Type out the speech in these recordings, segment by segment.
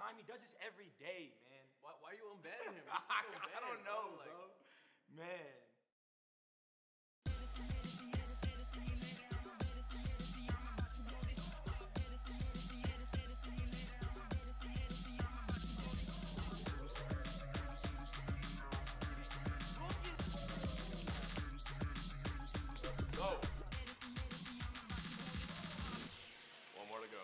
time. He does this every day, man. Why are you unbanning him? Just keep him I don't banned, know, bro. bro. Man. Go. One more to go.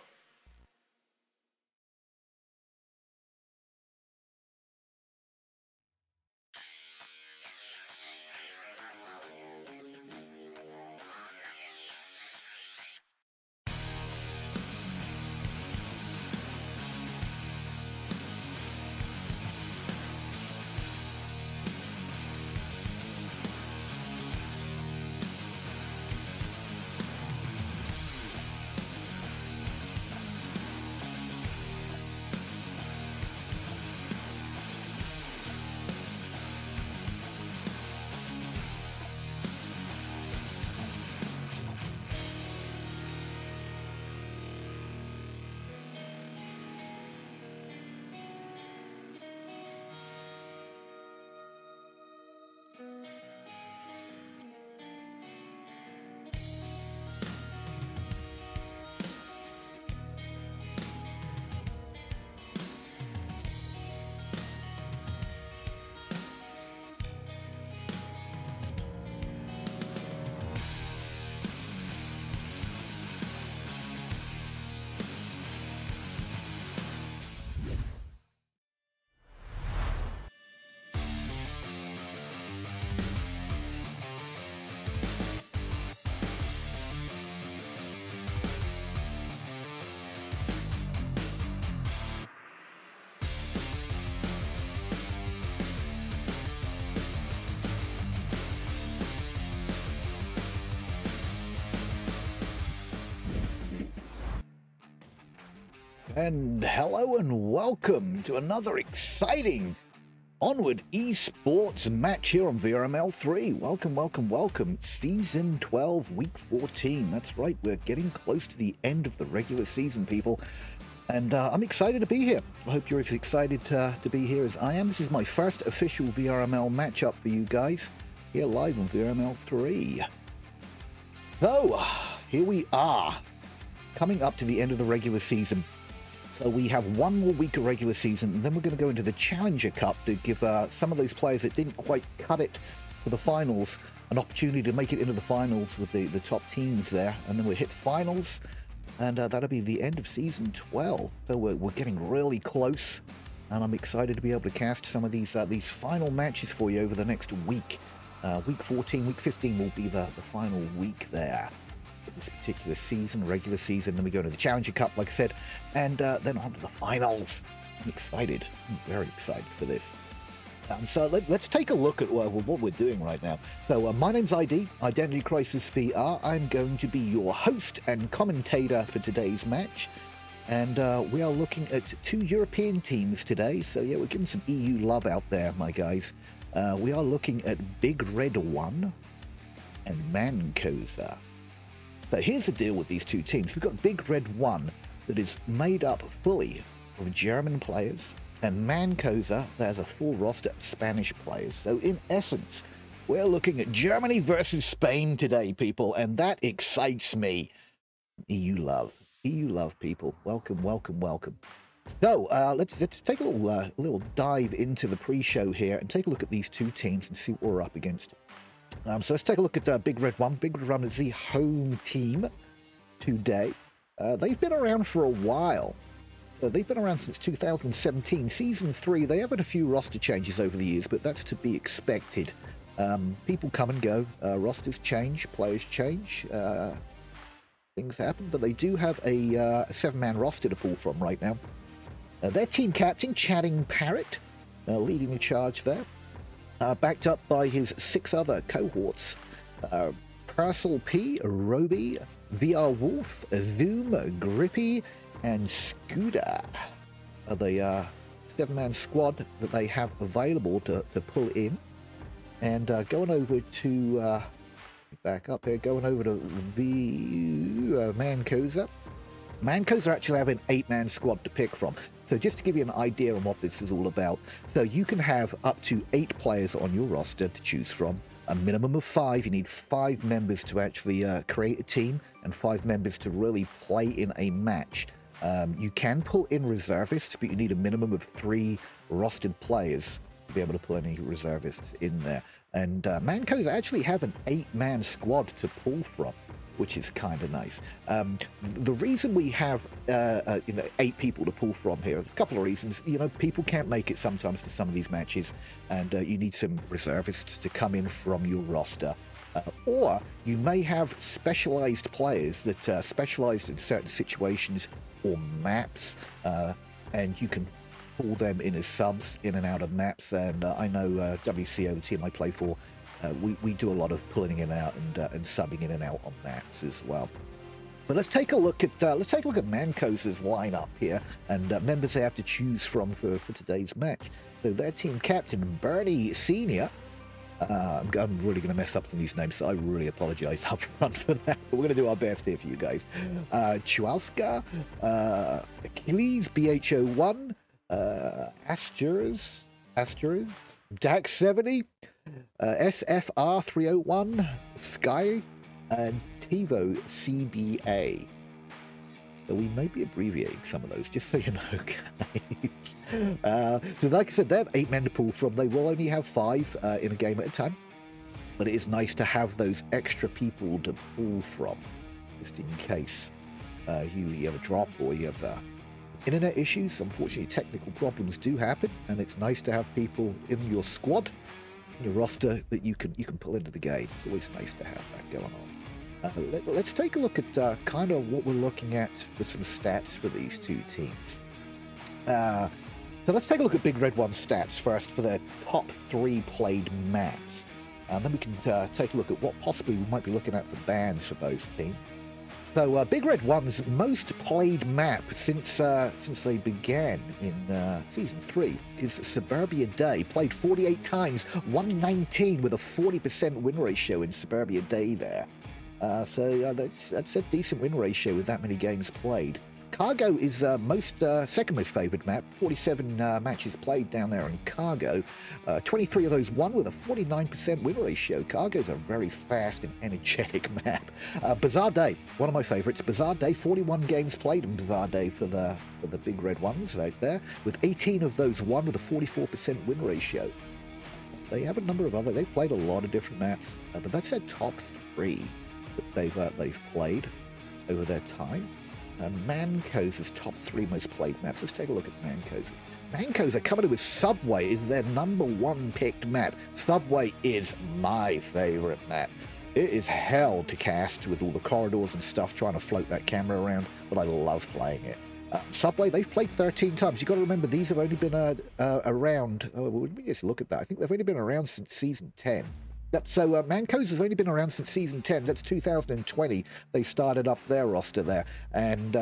And hello and welcome to another exciting Onward esports match here on VRML 3. Welcome, welcome, welcome. Season 12, week 14. That's right, we're getting close to the end of the regular season, people. And I'm excited to be here. I hope you're as excited to be here as I am. This is my first official VRML matchup for you guys here live on VRML 3. So, here we are, coming up to the end of the regular season. So we have one more week of regular season, and then we're going to go into the Challenger Cup to give some of those players that didn't quite cut it for the finals an opportunity to make it into the finals with the top teams there. And then we'll hit finals, and that'll be the end of season 12. So we're getting really close, and I'm excited to be able to cast some of these final matches for you over the next week. Week 14, week 15 will be the final week there. This particular season, regular season, then we go to the Challenger Cup, like I said, and then on to the finals. I'm excited. I'm very excited for this. So let's take a look at what we're doing right now. So my name's IdentityCrisisVR. I'm going to be your host and commentator for today's match, and we are looking at two European teams today. So yeah, we're giving some EU love out there, my guys. We are looking at Big Red 1 and MANCOSVR. So here's the deal with these two teams. We've got Big Red 1 that is made up fully of German players, and MANCOSVR that has a full roster of Spanish players. So in essence, we're looking at Germany versus Spain today, people, and that excites me. EU love, people. Welcome, welcome, welcome. So let's take a little dive into the pre-show here and take a look at these two teams and see what we're up against. So let's take a look at Big Red 1. Big Red 1 is the home team today. They've been around for a while. So they've been around since 2017. Season 3, they have had a few roster changes over the years, but that's to be expected. People come and go. Rosters change. Players change. Things happen. But they do have a 7-man roster to pull from right now. Their team captain, Chatting Parrot, leading the charge there. Backed up by his 6 other cohorts, Parcel P, Roby, VR Wolf, Zoom, Grippy, and Scooter are the 7-man squad that they have available to pull in. And going over to, back up here, going over to the MANCOSVR. MANCOSVR actually have an 8-man squad to pick from. So just to give you an idea on what this is all about, so you can have up to 8 players on your roster to choose from. A minimum of 5. You need 5 members to actually create a team and 5 members to really play in a match. You can pull in reservists, but you need a minimum of 3 rostered players to be able to pull any reservists in there. And Mancos actually have an 8-man squad to pull from, which is kind of nice. The reason we have 8 people to pull from here, a couple of reasons. People can't make it sometimes to some of these matches, and you need some reservists to come in from your roster. Or you may have specialized players that specialized in certain situations or maps, and you can pull them in as subs in and out of maps. And I know WCO, the team I play for, we do a lot of pulling in and out and subbing in and out on maps as well. But let's take a look at Mancos's lineup here and members they have to choose from for today's match. So their team captain Bernie Senior. I'm really going to mess up some of these names, so I really apologize up front for that. But we're going to do our best here for you guys. Chiwalska, Achilles, BHO1, Astures, Dax 70, SFR 301, Sky, and TiVo CBA. So we may be abbreviating some of those, just so you know, guys. So like I said, they have 8 men to pull from. They will only have 5 in a game at a time. But it is nice to have those extra people to pull from, just in case you have a drop or you have internet issues. Unfortunately, technical problems do happen, and it's nice to have people in your squad, in your roster, that you can pull into the game. It's always nice to have that going on. Let's take a look at kind of what we're looking at with some stats for these 2 teams. So let's take a look at Big Red One's stats first for their top 3 played maps. And then we can take a look at what possibly we might be looking at for bans for both teams. So Big Red One's most played map since they began in Season 3 is Suburbia Day. Played 48 times, 119 with a 40% win ratio in Suburbia Day there. So that's a decent win ratio with that many games played. Cargo is second most favored map. 47 matches played down there in Cargo. 23 of those won with a 49% win ratio. Cargo's a very fast and energetic map. Bazaar Day, one of my favorites. Bazaar Day, 41 games played in Bazaar Day for the Big Red Ones out there, with 18 of those won with a 44% win ratio. They have a number of other. They've played a lot of different maps, but that's their top 3 that they've played over their time. And Mancos's top 3 most played maps. Let's take a look at Mancos's. Mancos are coming in with Subway is their #1 picked map. Subway is my favorite map. It is hell to cast with all the corridors and stuff trying to float that camera around, but I love playing it. Subway, they've played 13 times. You've got to remember, these have only been around. Let me just look at that. I think they've only been around since Season 10. So Mancos has only been around since Season 10. That's 2020. They started up their roster there. And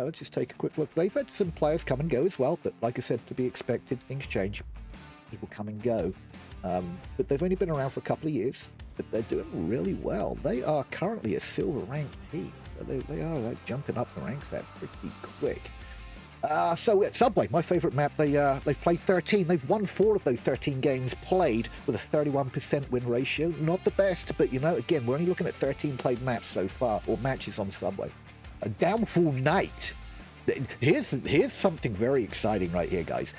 let's just take a quick look. They've had some players come and go as well. But like I said, to be expected, things change. People come and go. But they've only been around for a couple of years. But they're doing really well. They are currently a silver ranked team. They are jumping up the ranks there pretty quick. So Subway, my favorite map. They've played 13. They've won 4 of those 13 games played with a 31% win ratio. Not the best, but again, we're only looking at 13 played maps so far, or matches on Subway. A Downfall Night. Here's something very exciting right here, guys.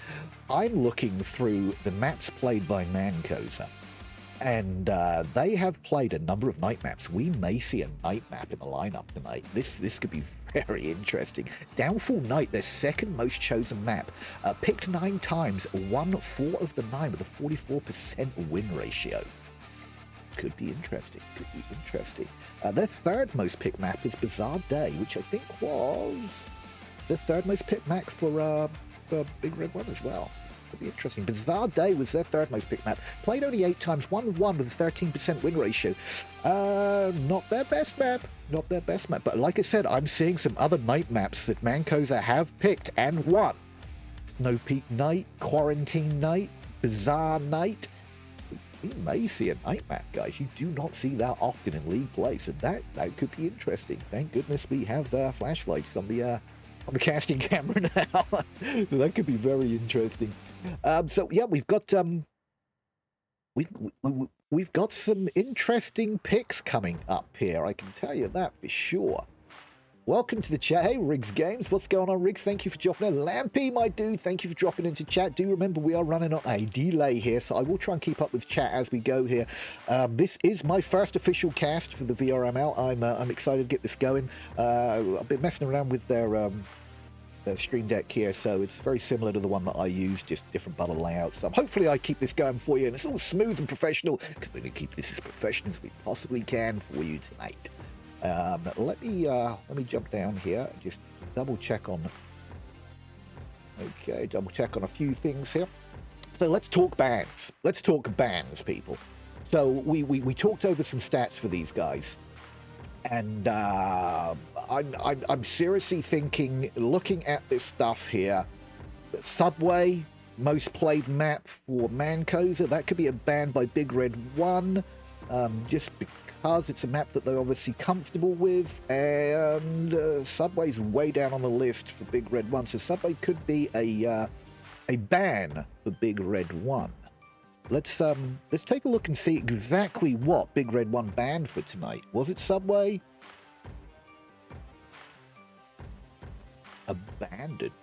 I'm looking through the maps played by Mancos, and they have played a number of night maps. We may see a night map in the lineup tonight. This could be very interesting. Downfall Night, their second most chosen map. Picked 9 times, won 4 of the 9 with a 44% win ratio. Could be interesting. Their third most picked map is Bazaar Day, which I think was the third most picked map for Big Red One as well. Could be interesting. Bazaar Day was their third most picked map. Played only 8 times, won 1 with a 13% win ratio. Not their best map. But like I said, I'm seeing some other night maps that Mancosa have picked and won. Snow Peak Night, Quarantine Night, Bazaar Night. We may see a night map, guys. You do not see that often in League play, so that could be interesting. Thank goodness we have flashlights on the on the casting camera now. So that could be very interesting. So yeah, we've got we've got some interesting picks coming up here. I can tell you that for sure. Welcome to the chat. Hey, Riggs Games. What's going on, Riggs? Thank you for dropping in. Lampy, my dude, thank you for dropping into chat. Do remember we are running on a delay here, so I will try and keep up with chat as we go here. This is my first official cast for the VRML. I'm excited to get this going. I've been messing around with their Stream Deck here, so it's very similar to the one that I use, just different button layouts. So hopefully I keep this going for you, and it's all smooth and professional, because we're going to keep this as professional as we possibly can for you tonight. Let me jump down here and just double check on a few things here. So let's talk bans. Let's talk bans, people. So we talked over some stats for these guys, and I'm seriously thinking, looking at this stuff here, that Subway, most played map for MANCOSVR, that could be a ban by Big Red 1, just because it's a map that they're obviously comfortable with, and Subway's way down on the list for Big Red 1, so Subway could be a ban for Big Red 1. Let's take a look and see exactly what Big Red 1 banned for tonight. Was it Subway? Abandoned.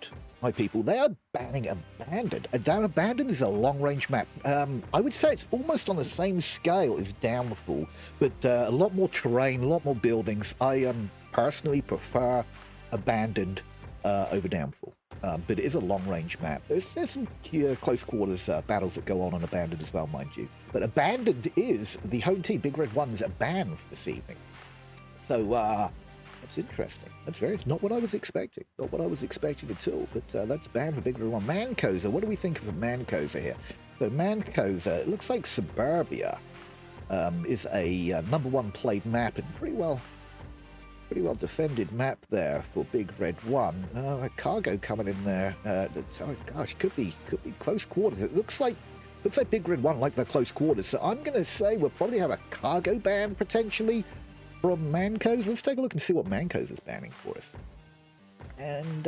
My people, they are banning Abandoned. Abandoned is a long-range map. I would say it's almost on the same scale as Downfall, but a lot more terrain, a lot more buildings. I personally prefer Abandoned over Downfall. But it is a long-range map. There's some close quarters battles that go on Abandoned as well, mind you. But Abandoned is the home team. Big Red 1's a ban for this evening. So, that's interesting. That's not what I was expecting. Not what I was expecting at all. But that's banned for Big Red 1. MANCOSVR. What do we think of MANCOSVR here? So MANCOSVR, it looks like Suburbia is a #1 played map, and pretty well defended map there for Big Red 1. A cargo coming in there. Oh gosh, could be close quarters. It looks like Big Red 1 like their close quarters. So I'm going to say we'll probably have a cargo ban potentially from MANCOSVR. Let's take a look and see what MANCOSVR is banning for us. And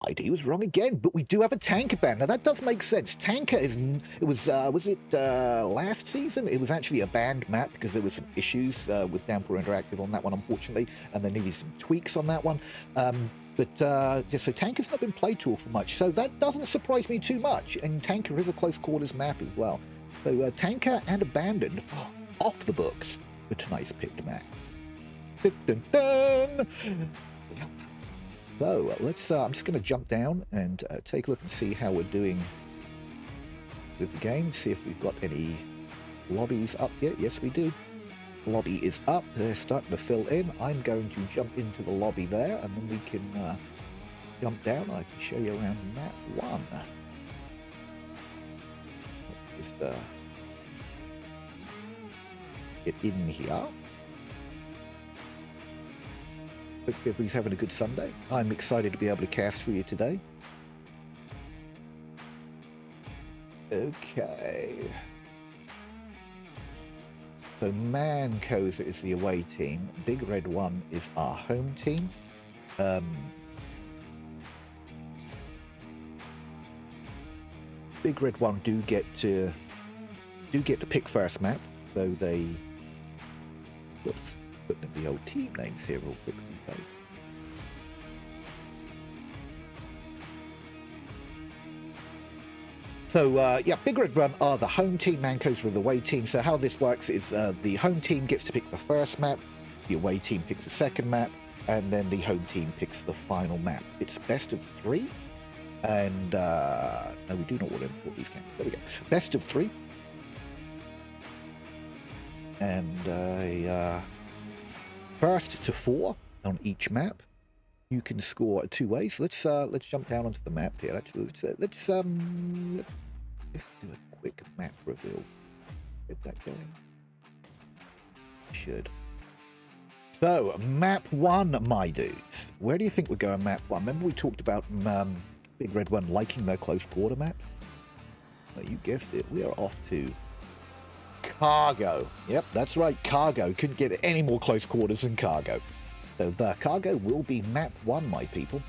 ID was wrong again, but we do have a tanker ban. Now that does make sense. Tanker was it last season? It was actually a banned map because there was some issues with Downpour Interactive on that one, unfortunately, and they needed some tweaks on that one. Yeah, so Tanker's not been played to for much, so that doesn't surprise me too much. And Tanker is a close quarters map as well. So Tanker and Abandoned off the books for tonight's picked maps. Dun, dun, dun. Yep. So let's. I'm just going to jump down and take a look and see how we're doing with the game. See if we've got any lobbies up yet. Yes, we do. Lobby is up. They're starting to fill in. I'm going to jump into the lobby there, and then we can jump down. I can show you around map 1. Just get in here. Hope everybody's having a good Sunday. I'm excited to be able to cast for you today. Okay. So MANCOSVR is the away team. Big Red 1 is our home team. Big Red 1 do get to pick first map, so they. Whoops, putting in the old team names here real quick, guys. So, yeah, Big Red 1 are the home team, MANCOSVR are the away team. So how this works is the home team gets to pick the first map, the away team picks the second map, and then the home team picks the final map. It's best of 3, and no, we do not want to import these games. There we go. Best of 3. And first to 4 on each map. You can score 2 ways. Let's jump down onto the map here. Actually, let's do a quick map reveal. Get that going. Should. So map 1, my dudes. Where do you think we're going? Map 1. Remember we talked about Big Red 1 liking their close quarter maps. Well, you guessed it. We are off to Cargo. Yep, that's right. Cargo. Couldn't get any more close quarters than Cargo. So the cargo will be map 1, my people.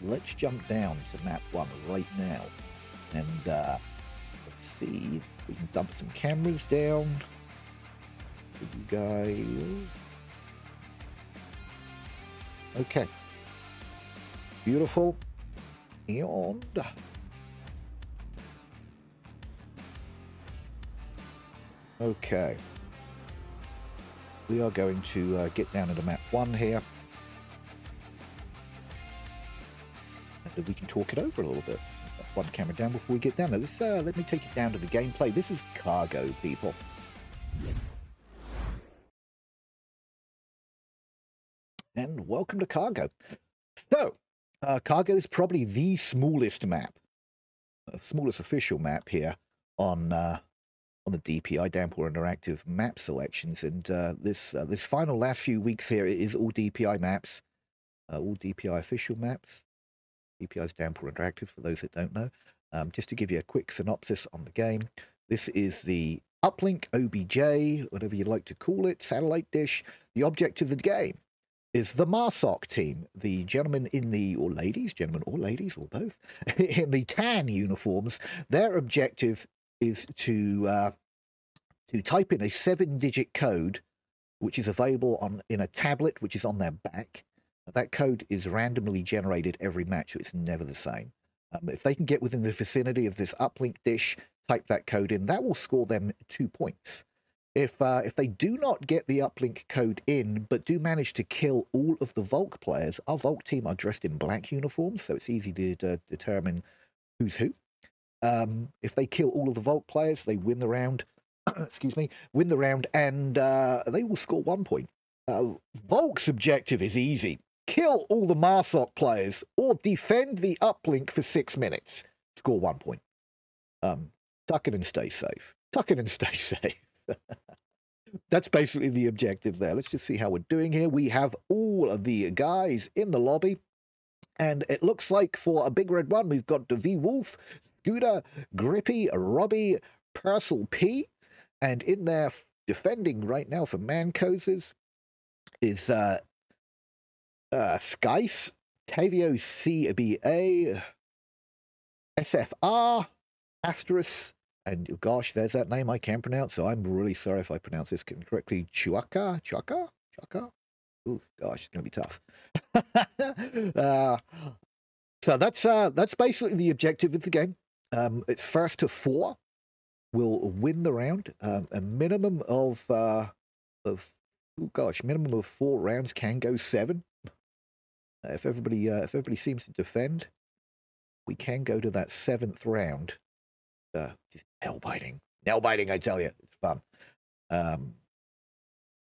Let's jump down to map 1 right now. And let's see if we can dump some cameras down for you guys. Okay. Beautiful. And okay. We are going to get down into map 1 here. And we can talk it over a little bit. One camera down before we get down there. Let me take you down to the gameplay. This is cargo, people. And welcome to cargo. So, cargo is probably the smallest map, smallest official map here on the DPI Downpour Interactive map selections. And this final last few weeks here is all DPI maps, all DPI official maps. DPI's Downpour Interactive, for those that don't know. Just to give you a quick synopsis on the game, this is the uplink, OBJ, whatever you like to call it, satellite dish. The object of the game is the MARSOC team, the gentlemen in the, or ladies, gentlemen or ladies, or both, in the tan uniforms. Their objective is to type in a 7-digit code, which is available in a tablet, which is on their back. That code is randomly generated every match, so it's never the same. If they can get within the vicinity of this uplink dish, type that code in, that will score them 2 points. If they do not get the uplink code in, but do manage to kill all of the Volk players, our Volk team are dressed in black uniforms, so it's easy to determine who's who. If they kill all of the Volk players, they win the round. Excuse me, win the round, and they will score 1 point. Volk's objective is easy. Kill all the MARSOC players or defend the uplink for 6 minutes. Score 1 point. Tuck it and stay safe. Tuck it and stay safe. That's basically the objective there. Let's just see how we're doing here. We have all of the guys in the lobby. And it looks like for a big red one, we've got the V Wolf, Scooter, Grippy, Robbie, Purcell P. And in there defending right now for MANCOSVR is Skice, Tavio CBA, SFR, Asterisk, and gosh, there's that name I can't pronounce, so I'm really sorry if I pronounce this incorrectly. Chuaka? Oh gosh, it's gonna be tough. So that's basically the objective of the game. It's first to 4 will win the round. A minimum of minimum of 4 rounds, can go 7. If everybody seems to defend, we can go to that 7th round. Just nail biting, I tell you, it's fun.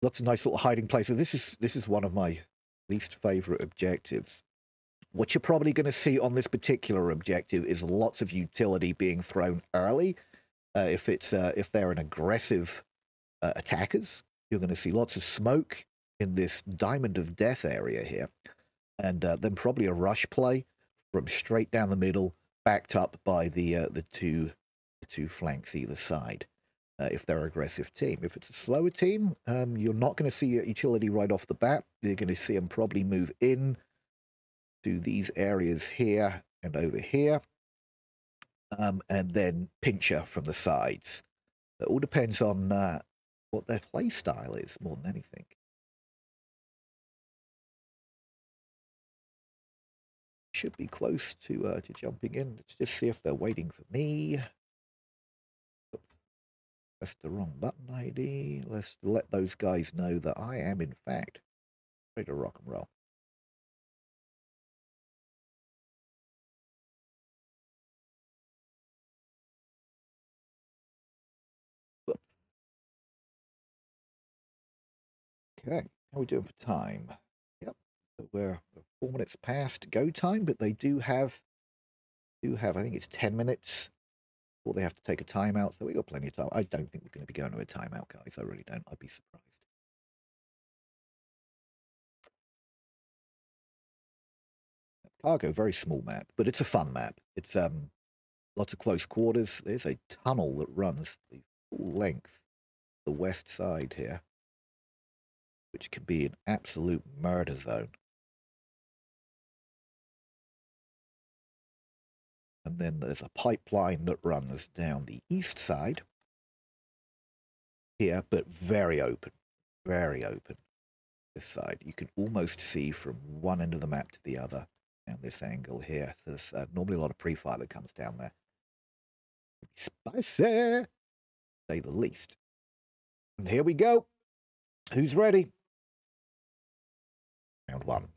Lots of nice little hiding places. This is one of my least favorite objectives. What you're probably going to see on this particular objective is lots of utility being thrown early. If they're an aggressive attackers, you're going to see lots of smoke in this Diamond of Death area here. And then probably a rush play from straight down the middle, backed up by the two flanks either side. If they're an aggressive team, if it's a slower team, you're not going to see a utility right off the bat. You're going to see them probably move in to these areas here and over here, and then pincher from the sides. It all depends on what their play style is more than anything. Should be close to jumping in. Let's just see if they're waiting for me. Press the wrong button ID. Let's let those guys know that I am, in fact, ready to rock and roll. Whoops. Okay, how are we doing for time? Yep, so we're 4 minutes past go time, but they do have, I think it's 10 minutes before they have to take a timeout, so we got plenty of time. I don't think we're going to be going to a timeout, guys. I really don't. I'd be surprised. Cargo, very small map, but it's a fun map. It's lots of close quarters. There's a tunnel that runs the full length, the west side here. which can be an absolute murder zone. And then there's a pipeline that runs down the east side here, but very open, this side. You can almost see from one end of the map to the other down this angle here. There's normally a lot of pre-fire that comes down there. Spicy, to say the least. And here we go. Who's ready? Round one.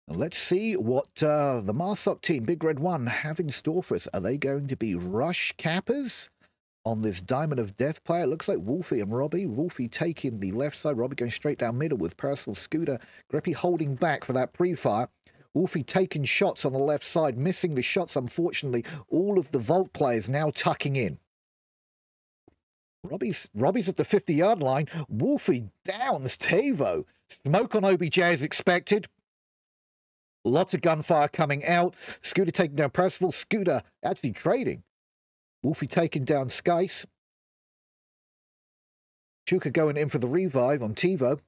Let's see what the Marsoc team, Big Red 1, have in store for us. Are they going to be rush cappers on this Diamond of Death player? It looks like Wolfie and Robbie. Wolfie taking the left side. Robbie going straight down middle with Personal Scooter. Greppy holding back for that pre-fire. Wolfie taking shots on the left side, missing the shots, unfortunately. All of the Vault players now tucking in. Robbie's at the 50-yard line. Wolfie downs Tavo. Smoke on OBJ as expected. Lots of gunfire coming out. Scooter taking down Percival. Scooter actually trading. Wolfie taking down Skice. Chuka going in for the revive on Tivo.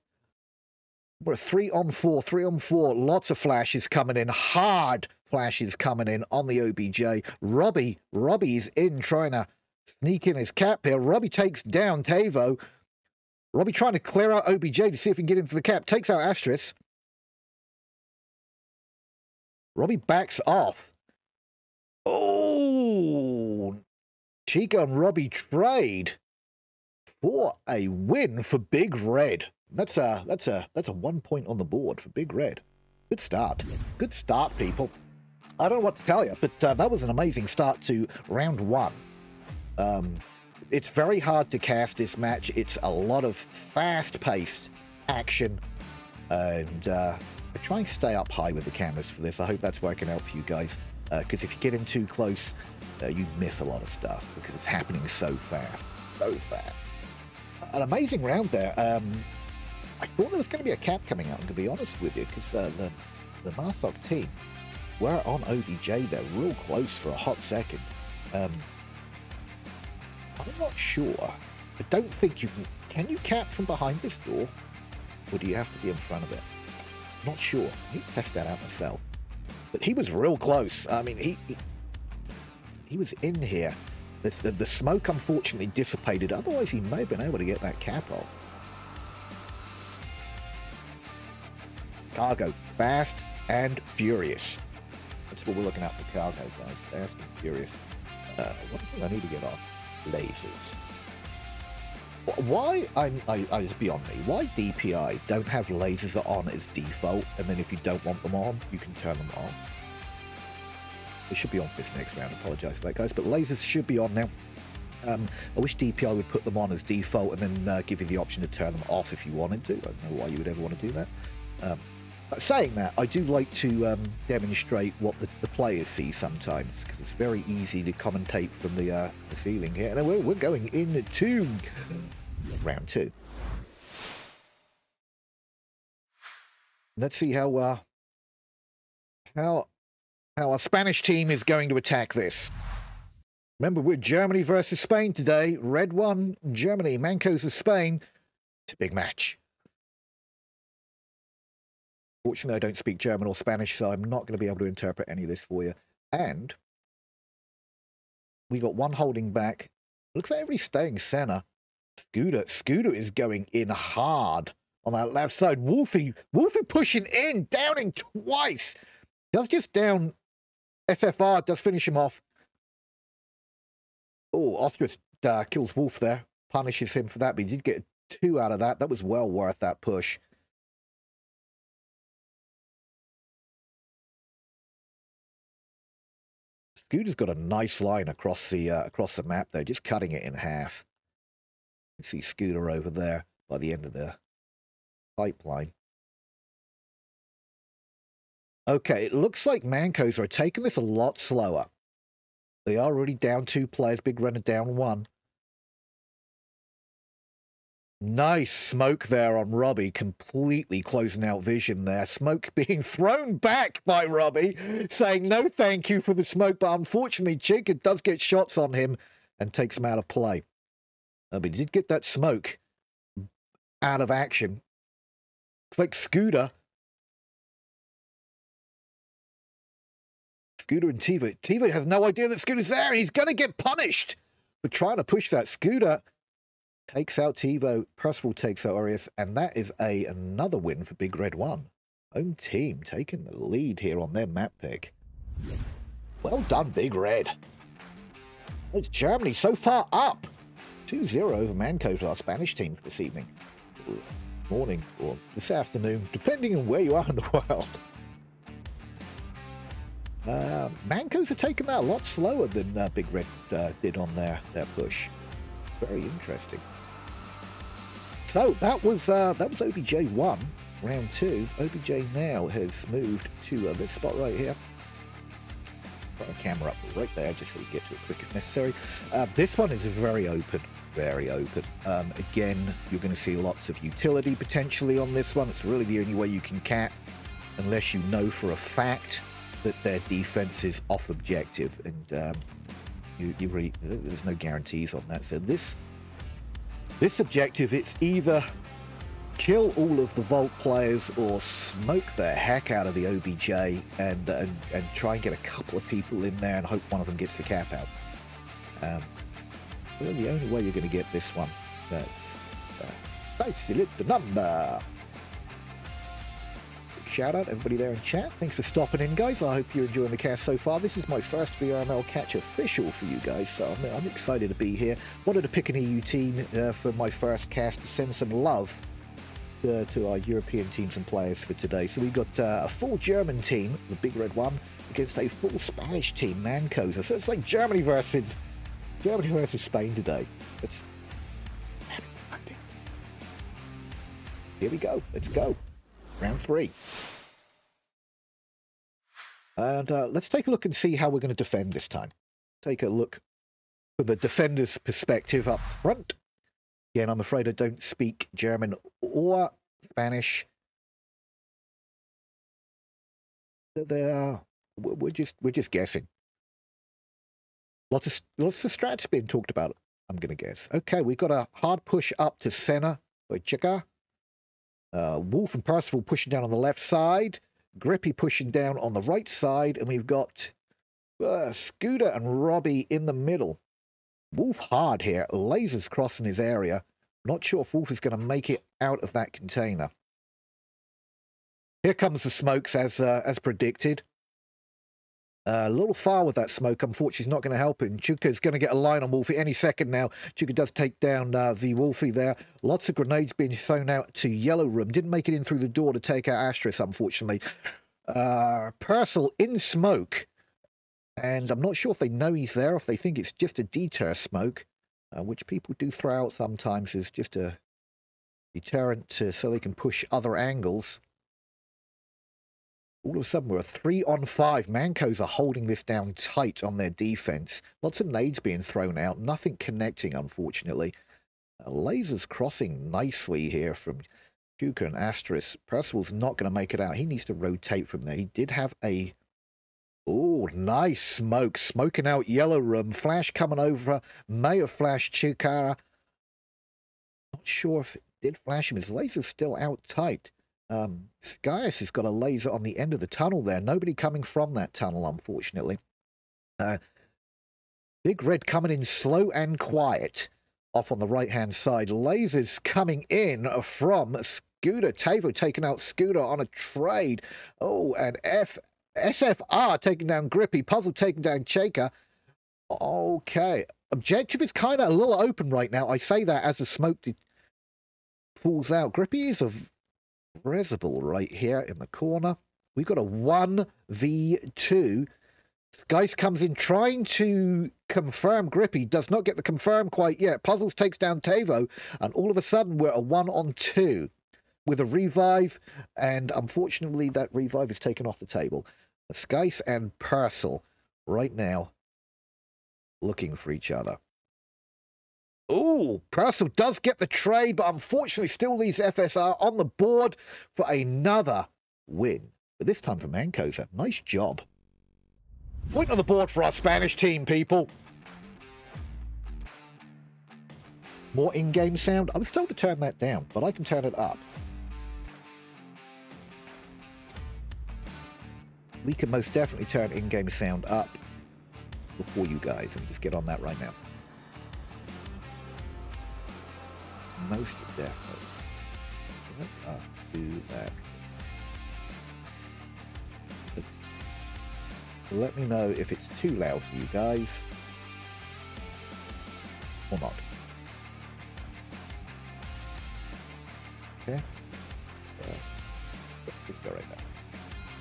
We're 3-on-4. Lots of flashes coming in. Hard flashes coming in on the OBJ. Robbie's in trying to sneak in his cap here. Robbie takes down Tavo. Robbie trying to clear out OBJ to see if he can get into the cap. Takes out Astris. Robbie backs off. Oh, Chica and Robbie trade for a win for Big Red. That's a 1 point on the board for Big Red. Good start. Good start, people. I don't know what to tell you, but that was an amazing start to round one. It's very hard to cast this match. It's a lot of fast-paced action, and I try and stay up high with the cameras for this. I hope that's working out for you guys, because if you get in too close, you miss a lot of stuff because it's happening so fast. An amazing round there. I thought there was going to be a cap coming out, to be honest with you, because the Marsoc team were on OBJ there, real close for a hot second. I'm not sure. I don't think you can you cap from behind this door, or do you have to be in front of it? Not sure. I need to test that out myself. But he was real close. I mean, he was in here. The smoke unfortunately dissipated. Otherwise, he may have been able to get that cap off. Cargo, fast and furious. That's what we're looking at for cargo, guys. Fast and furious. What do I need to get on? Lasers. Why, it's beyond me, why DPI don't have lasers on as default, and then if you don't want them on, you can turn them on. They should be on for this next round, I apologise for that, guys, but lasers should be on now. I wish DPI would put them on as default and then give you the option to turn them off if you wanted to. I don't know why you would ever want to do that. But saying that, I do like to demonstrate what the players see sometimes, because it's very easy to commentate from the ceiling here. And we're going into round two. Let's see how our Spanish team is going to attack this. Remember, we're Germany versus Spain today. Red 1, Germany. Mancos of Spain. It's a big match. Fortunately, I don't speak German or Spanish, so I'm not going to be able to interpret any of this for you. And we got one holding back. Looks like everybody's staying center. Scooter is going in hard on that left side. Wolfie pushing in, downing twice. Does just down SFR, does finish him off. Oh, Ostrich kills Wolf there. Punishes him for that, but he did get 2 out of that. That was well worth that push. Scooter's got a nice line across the map there, just cutting it in half. You see Scooter over there by the end of the pipeline. Okay, it looks like Mancos are taking this a lot slower. They are already down 2 players. Big Runner down 1. Nice smoke there on Robbie, completely closing out vision there. Smoke being thrown back by Robbie, saying no thank you for the smoke, but unfortunately Chica does get shots on him and takes him out of play. But he did get that smoke out of action. It's like Scooter and Tiva. Tiva has no idea that Scooter's there, and he's going to get punished for trying to push that. Scooter takes out TiVo, Percival takes out Arius, and that is another win for Big Red 1. Home team taking the lead here on their map pick. Well done, Big Red. It's Germany so far up. 2-0 over MANCOSVR, our Spanish team for this evening. This morning or this afternoon, depending on where you are in the world. Mancos are taking that a lot slower than Big Red did on their push. Very interesting. So that was OBJ1, round 2. OBJ now has moved to this spot right here. Put a camera up right there just so we get to it quick if necessary. This one is very open, very open. Again, you're going to see lots of utility potentially on this one. It's really the only way you can cap, unless you know for a fact that their defense is off objective, and there's no guarantees on that. So this objective, it's either kill all of the Vault players or smoke the heck out of the OBJ and try and get a couple of people in there and hope one of them gets the cap out. Well, the only way you're going to get this one. That's select the number. Shout out everybody there in chat. Thanks for stopping in, guys. I hope you're enjoying the cast so far. This is my first VRML catch official for you guys, so I'm excited to be here. Wanted to pick an EU team for my first cast to send some love to our European teams and players for today. So we got a full German team, the Big Red 1, against a full Spanish team, MANCOSVR. So it's like Germany versus Spain today. It's exciting. Here we go. Let's go. Round 3. And let's take a look and see how we're going to defend this time. Take a look from the defender's perspective up front. Again, I'm afraid I don't speak German or Spanish. We're just guessing. Lots of strats being talked about, I'm going to guess. Okay, we've got a hard push up to center by Chica. Wolf and Percival pushing down on the left side. Grippy pushing down on the right side. And we've got Scooter and Robbie in the middle. Wolf hard here. Lasers crossing his area. Not sure if Wolf is going to make it out of that container. Here comes the smokes as predicted. A little far with that smoke. Unfortunately, it's not going to help him. Chuka's going to get a line on Wolfie any second now. Chuka does take down V Wolfie there. Lots of grenades being thrown out to Yellow Room. Didn't make it in through the door to take out Astris, unfortunately. Purcell in smoke. And I'm not sure if they know he's there, or if they think it's just a deter smoke, which people do throw out sometimes as just a deterrent so they can push other angles. All of a sudden, we're a 3-on-5. Mancos are holding this down tight on their defense. Lots of nades being thrown out. Nothing connecting, unfortunately. Lasers crossing nicely here from Juka and Astris. Percival's not going to make it out. He needs to rotate from there. He did have a... Oh, nice smoke. Smoking out Yellow Room. Flash coming over. May have flashed Chikara. Not sure if it did flash him. His laser's still out tight. Gaius has got a laser on the end of the tunnel there. Nobody coming from that tunnel, unfortunately. Big Red coming in slow and quiet off on the right-hand side. Lasers coming in from Scooter. Tavo taking out Scooter on a trade. Oh, and SFR taking down Grippy. Puzzle taking down Shaker. Okay. Objective is kind of a little open right now. I say that as the smoke falls out. Grippy is a visible right here in the corner. We've got a 1v2. Geist comes in trying to confirm Grippy. Does not get the confirm quite yet. Puzzles takes down Tavo. And all of a sudden, we're a 1-on-2 with a revive. And unfortunately, that revive is taken off the table. Geist and Purcell right now looking for each other. Ooh, Purcell does get the trade, but unfortunately still leaves FSR on the board for another win. But this time for MANCOSVR. Nice job. Point on the board for our Spanish team, people. More in-game sound. I was told to turn that down, but I can turn it up. We can most definitely turn in-game sound up before you guys. Let me just get on that right now. Most definitely. Let us do that. But let me know if it's too loud for you guys or not. Okay. Let's go right now.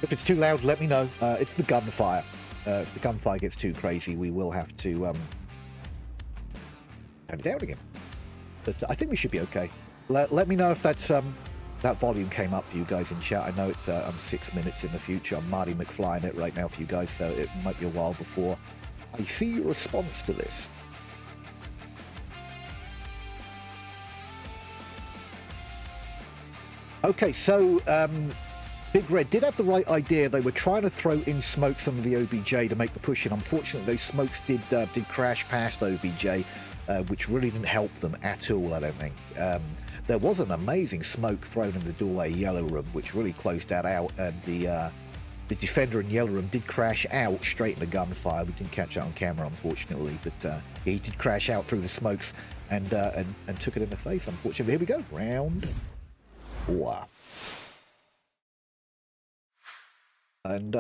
If it's too loud, let me know. It's the gunfire. If the gunfire gets too crazy, we will have to turn it down again. But I think we should be okay. Let me know if that's that volume came up for you guys in chat. I know it's I'm 6 minutes in the future. I'm Marty McFly in it right now for you guys, so it might be a while before I see your response to this. Okay, so Big Red did have the right idea. They were trying to throw in smoke some of the OBJ to make the push in. Unfortunately, those smokes did crash past OBJ, which really didn't help them at all, I don't think. There was an amazing smoke thrown in the doorway yellow room, which really closed that out, and the defender in yellow room did crash out straight in the gunfire. We didn't catch that on camera, unfortunately, but he did crash out through the smokes and took it in the face, unfortunately. Here we go, round 4. And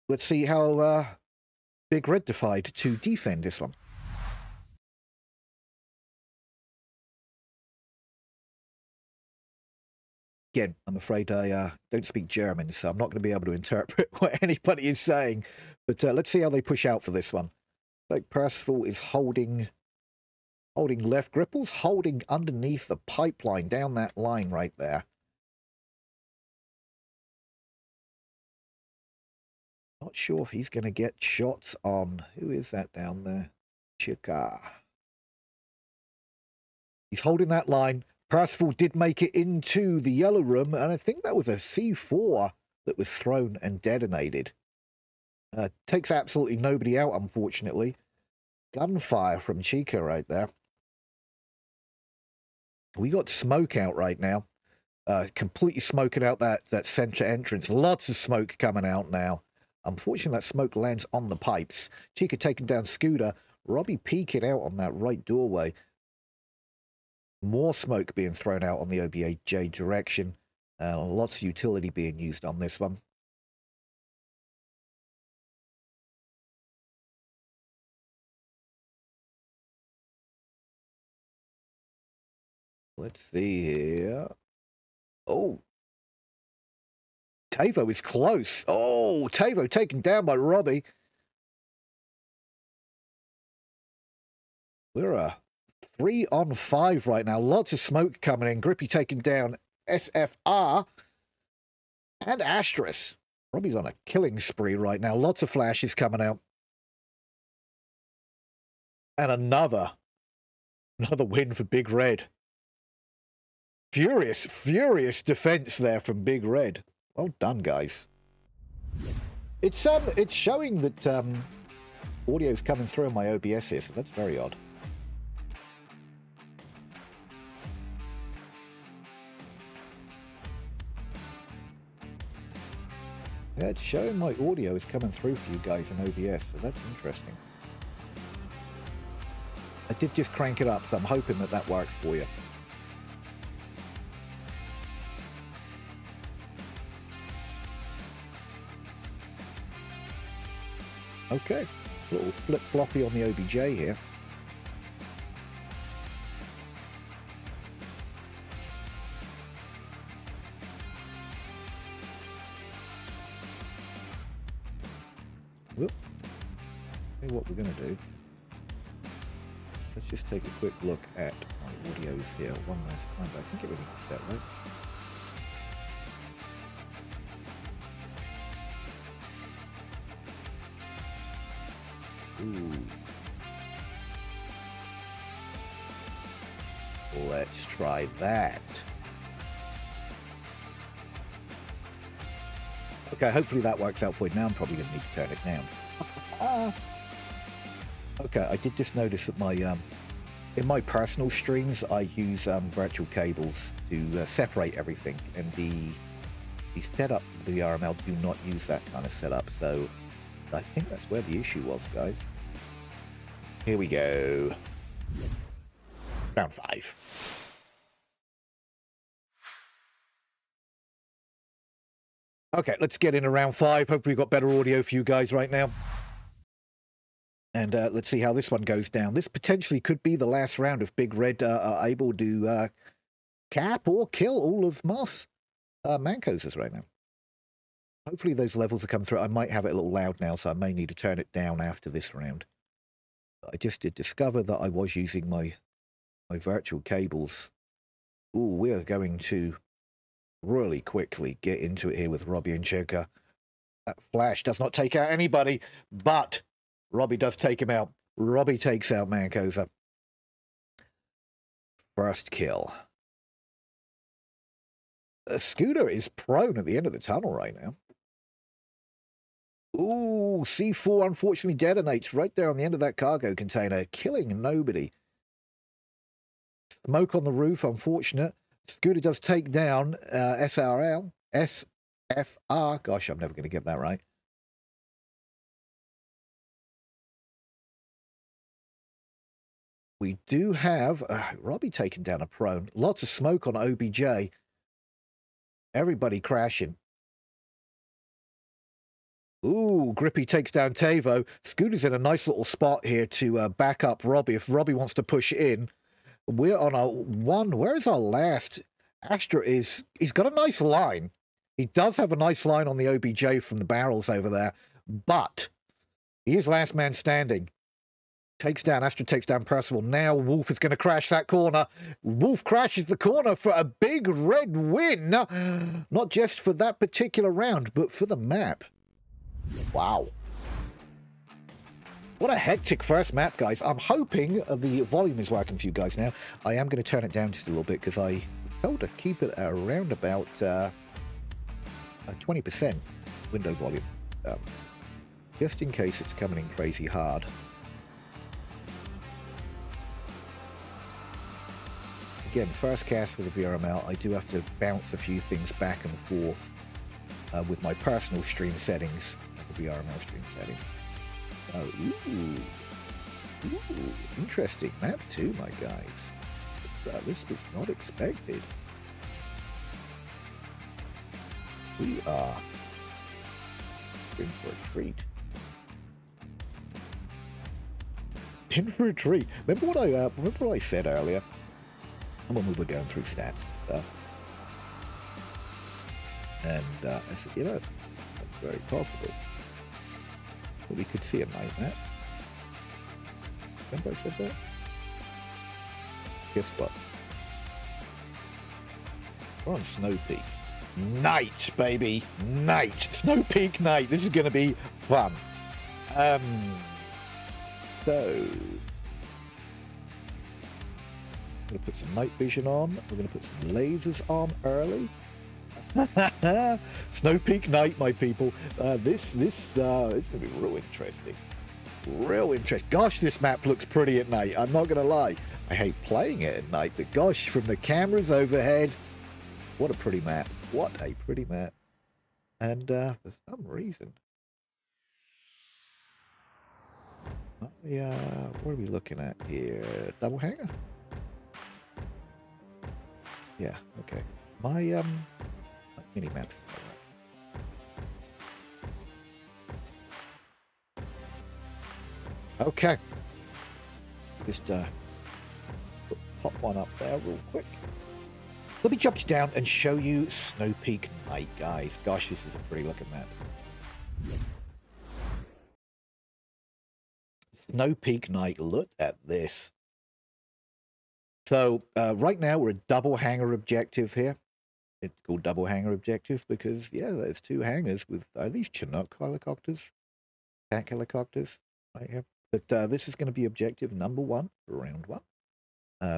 let's see how Big Red decided to defend this one. Again, I'm afraid I don't speak German, so I'm not going to be able to interpret what anybody is saying. But let's see how they push out for this one. Like Percival is holding left. Gripple's holding underneath the pipeline down that line right there. Not sure if he's going to get shots on... Who is that down there? Chica. He's holding that line. Percival did make it into the yellow room, and I think that was a C4 that was thrown and detonated. Takes absolutely nobody out, unfortunately. Gunfire from Chica right there. We got smoke out right now. Completely smoking out that center entrance. Lots of smoke coming out now. Unfortunately, that smoke lands on the pipes. Chica taking down Scooter. Robbie peeking out on that right doorway. More smoke being thrown out on the OBJ direction. Lots of utility being used on this one. Let's see here. Oh. Tavo is close. Oh, Tavo taken down by Robbie. We're 3 on 5 right now. Lots of smoke coming in. Grippy taking down SFR and Astris. Robbie's on a killing spree right now. Lots of flashes coming out. And another win for Big Red. Furious defense there from Big Red. Well done, guys. It's showing that audio's coming through on my OBS here, so that's very odd. Yeah, it's showing my audio is coming through for you guys in OBS, so that's interesting. I did just crank it up, so I'm hoping that that works for you. Okay, a little flip-floppy on the OBJ here. Whoop. Hey, what we're going to do, let's just take a quick look at my audios here one last time, but I think everything is set right. Ooh. Let's try that. Okay, hopefully that works out for you. Now I'm probably going to need to turn it down. Okay, I did just notice that my in my personal streams, I use virtual cables to separate everything, and the setup for the VRML do not use that kind of setup, so I think that's where the issue was, guys. Here we go. Round 5. Okay, let's get into round 5. Hopefully we've got better audio for you guys right now. And let's see how this one goes down. This potentially could be the last round if Big Red are able to cap or kill all of Moss Mancos right now. Hopefully those levels will come through. I might have it a little loud now, so I may need to turn it down after this round. I just did discover that I was using my virtual cables. Ooh, we are going to really quickly get into it here with Robbie and Joker. That flash does not take out anybody, but Robbie does take him out. Robbie takes out Mancosa. First kill. Scooter is prone at the end of the tunnel right now. Ooh, C4 unfortunately detonates right there on the end of that cargo container, killing nobody. Smoke on the roof, unfortunate. Scooter does take down SFR. Gosh, I'm never going to get that right. We do have Robbie taking down a prone. Lots of smoke on OBJ. Everybody crashing. Ooh, Grippy takes down Tavo. Scooter's in a nice little spot here to back up Robbie if Robbie wants to push in. We're on a 1. Where is our last? Astra is... He's got a nice line. He does have a nice line on the OBJ from the barrels over there. But he is last man standing. Takes down, Astra takes down Percival. Now Wolf is going to crash that corner. Wolf crashes the corner for a big red win. Not just for that particular round, but for the map. Wow. What a hectic first map, guys. I'm hoping the volume is working for you guys now. I am going to turn it down just a little bit because I was told to keep it around about 20% window volume. Just in case it's coming in crazy hard. Again, first cast with the VRML, I do have to bounce a few things back and forth with my personal stream settings, the VRML stream setting. Ooh, interesting map too, my guys. This was not expected. We are in for a treat. In for a treat. Remember what I said earlier? When we were going through stats and stuff. And I said, you know, that's very possible. But we could see a night map. Remember I said that? Guess what? We're on Snow Peak. Night, baby! Night! Snow Peak night! This is going to be fun. So... We're going to put some night vision on. We're going to put some lasers on early. Snow Peak night, my people. This is going to be real interesting. Real interesting. Gosh, this map looks pretty at night. I'm not going to lie. I hate playing it at night, but gosh, from the cameras overhead, what a pretty map. What a pretty map. And for some reason, what are we looking at here? Double hanger? Yeah, okay. My mini maps. Okay. Just pop one up there real quick. Let me jump down and show you Snow Peak Night, guys. Gosh, this is a pretty looking map. Snow Peak Night, look at this. So right now we're a double hangar objective here. It's called double hangar objective because, yeah, there's 2 hangars with these Chinook helicopters, attack helicopters right here. But this is going to be objective number 1 for round 1.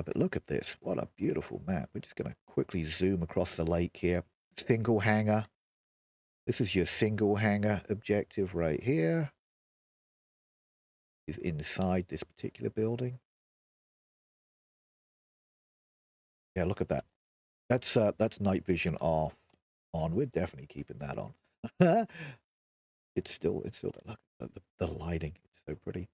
But look at this. What a beautiful map. We're just going to quickly zoom across the lake here. Single hangar. This is your single hangar objective right here. Is inside this particular building. Yeah, look at that. That's night vision off. On. We're definitely keeping that on. It's still look at the lighting. It's so pretty.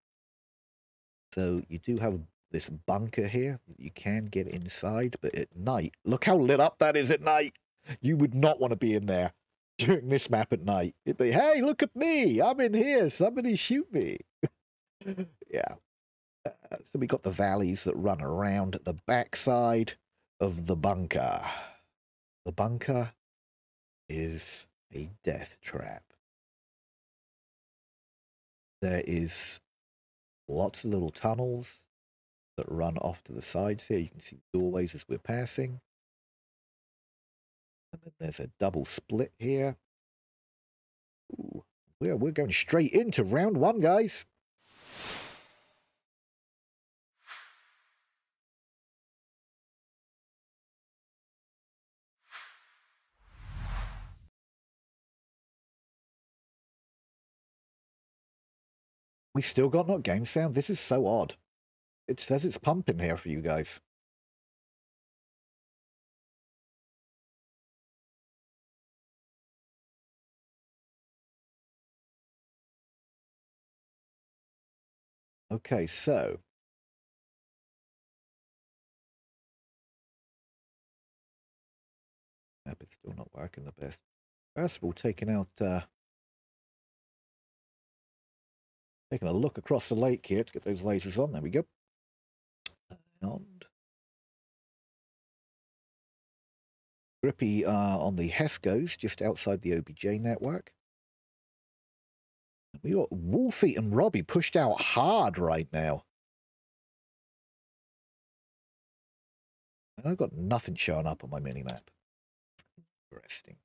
So you do have this bunker here. You can get inside, but at night, look how lit up that is at night. You would not want to be in there during this map at night. It'd be, hey, look at me. I'm in here. Somebody shoot me. Yeah. So we got the valleys that run around the backside of the bunker. The bunker is a death trap. There is lots of little tunnels that run off to the sides here. You can see doorways as we're passing. And then there's a double split here. Ooh, we're going straight into round one, guys. We still got not game sound. This is so odd. It says it's pumping here for you guys. Okay, so map is still not working the best. First of all, taking a look across the lake here to get those lasers on. There we go. And Grippy on the Hescos just outside the OBJ network. We got Wolfie and Robbie pushed out hard right now. And I've got nothing showing up on my mini-map. Interesting.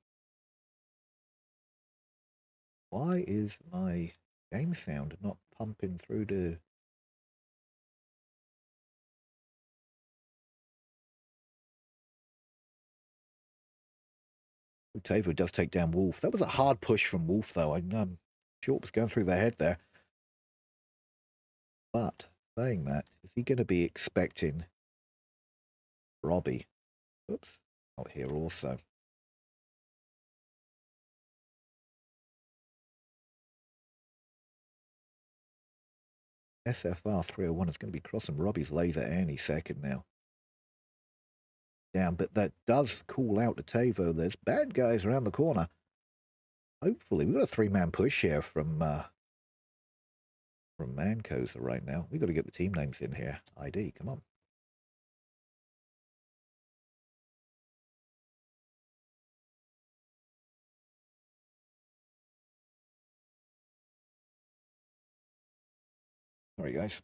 Why is my game sound not pumping through to... Tavo does take down Wolf. That was a hard push from Wolf, though. I'm sure what was going through their head there. But, saying that, is he going to be expecting Robbie? Oops, out here also. SFR 301 is going to be crossing Robbie's laser any second now. Down, but that does call out to Tavo. There's bad guys around the corner. Hopefully, we've got a three-man push here from MANCOSVR right now. We've got to get the team names in here. ID, come on. Sorry, guys.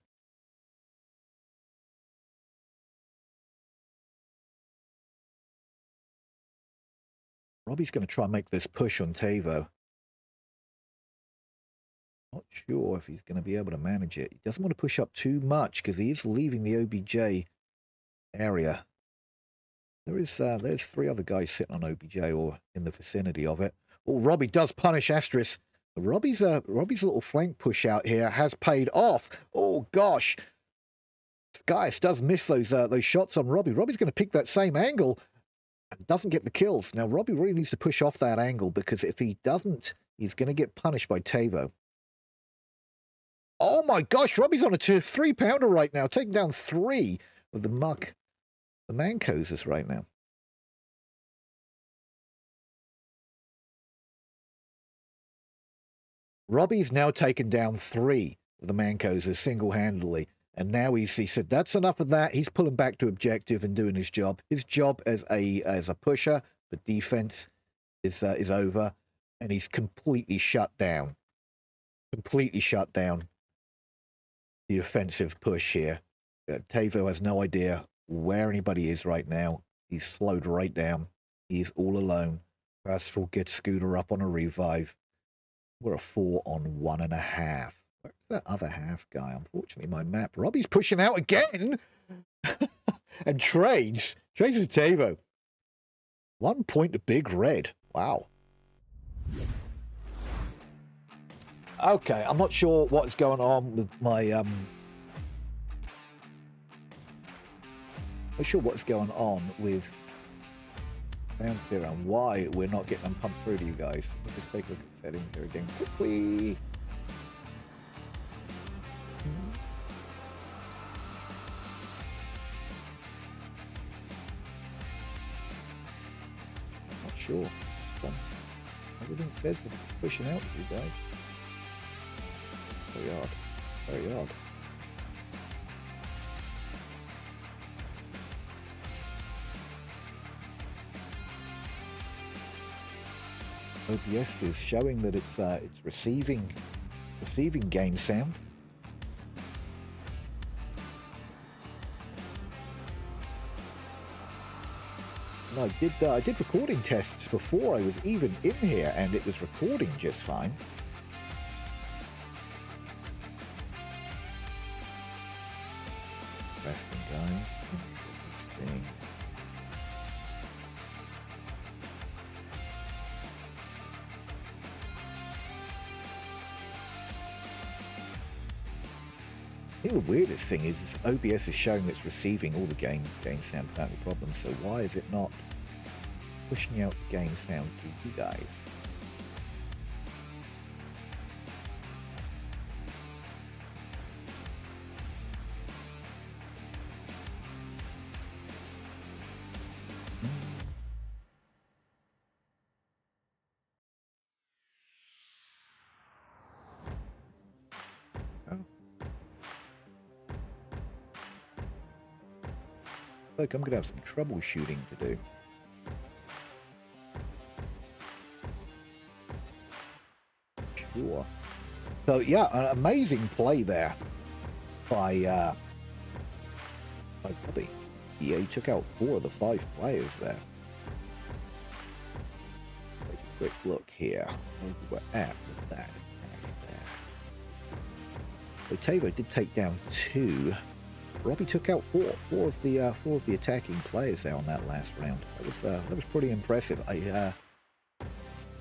Robbie's going to try and make this push on Tavo. Not sure if he's going to be able to manage it. He doesn't want to push up too much because he is leaving the OBJ area. There's three other guys sitting on OBJ or in the vicinity of it. Oh, Robbie does punish Asterisk. Robbie's little flank push out here has paid off. Oh gosh, Gaius does miss those shots on Robbie. Robbie's going to pick that same angle and doesn't get the kills. Now Robbie really needs to push off that angle because if he doesn't, he's going to get punished by Tavo. Oh my gosh, Robbie's on a 3-pounder right now, taking down 3 with the MANCOSVR right now. Robbie's now taken down 3 with the MANCOSVR single-handedly. And now he said, that's enough of that. He's pulling back to objective and doing his job. His job as a pusher for defense is over. And he's completely shut down. Completely shut down the offensive push here. Tavo has no idea where anybody is right now. He's slowed right down. He's all alone. Grasful gets Scooter up on a revive. We're a 4 on 1.5. Where's that other half guy? Unfortunately, my map. Robbie's pushing out again. And trades with Tavo. 1 point to Big Red. Wow. Okay, I'm not sure what's going on with my not sure what's going on with sound here and why we're not getting them pumped through to you guys. Let's just take a look at the settings here again quickly. I'm not sure. Everything says that it's pushing out with you guys. Very odd. Very odd. OBS is showing that it's receiving game sound. And I did recording tests before I was even in here, and it was recording just fine. Interesting, guys. Interesting. I think the weirdest thing is OBS is showing that it's receiving all the game sound without any problems, so why is it not pushing out game sound to you guys? Look, I'm going to have some troubleshooting to do. Sure. So, yeah, an amazing play there by Bobby. Yeah, he took out 4 of the 5 players there. Take a quick look here. Where we're at with that. So Tavo did take down 2. Robbie took out 4 of the attacking players there on that last round. That was pretty impressive.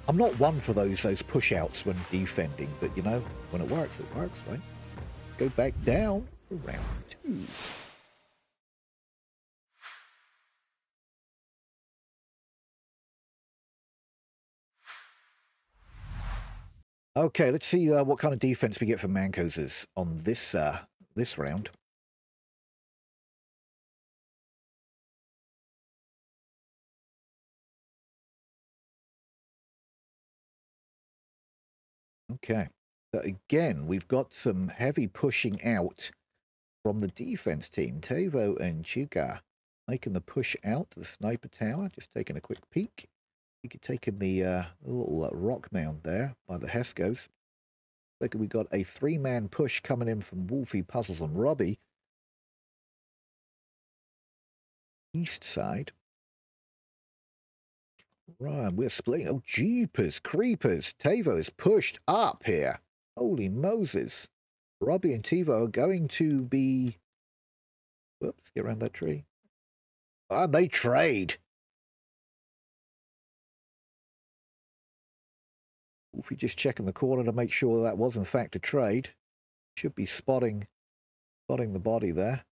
I'm not one for those push outs when defending, but you know, when it works, right? Go back down for round 2. Okay, let's see what kind of defense we get from Mancos on this round. Okay, so again, we've got some heavy pushing out from the defense team. Tavo and Chiga making the push out to the sniper tower. Just taking a quick peek. You could take in the little rock mound there by the Heskos. Look, we got a 3-man push coming in from Wolfie, Puzzles, and Robbie. East side. Right, we're splitting. Oh, jeepers, creepers. Tavo is pushed up here. Holy Moses. Robbie and Tavo are going to be... Whoops, get around that tree. Ah, they trade. Wolfie just checking the corner to make sure that was in fact a trade. Should be spotting the body there.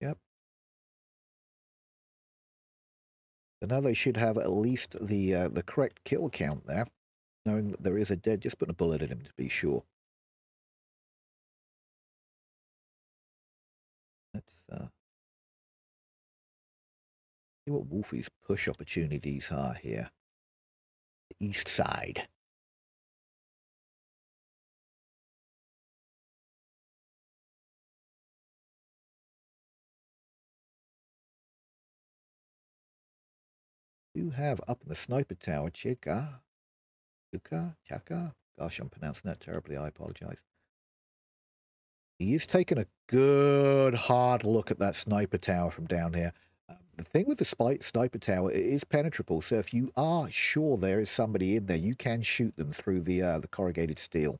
Yep. So now they should have at least the correct kill count there, knowing that there is a dead. Just putting a bullet in him to be sure. Let's see what Wolfie's push opportunities are here. The east side. You have up in the sniper tower, Chaka. Gosh, I'm pronouncing that terribly. I apologize. He is taking a good hard look at that sniper tower from down here. The thing with the sniper tower, it is penetrable. So if you are sure there is somebody in there, you can shoot them through the corrugated steel.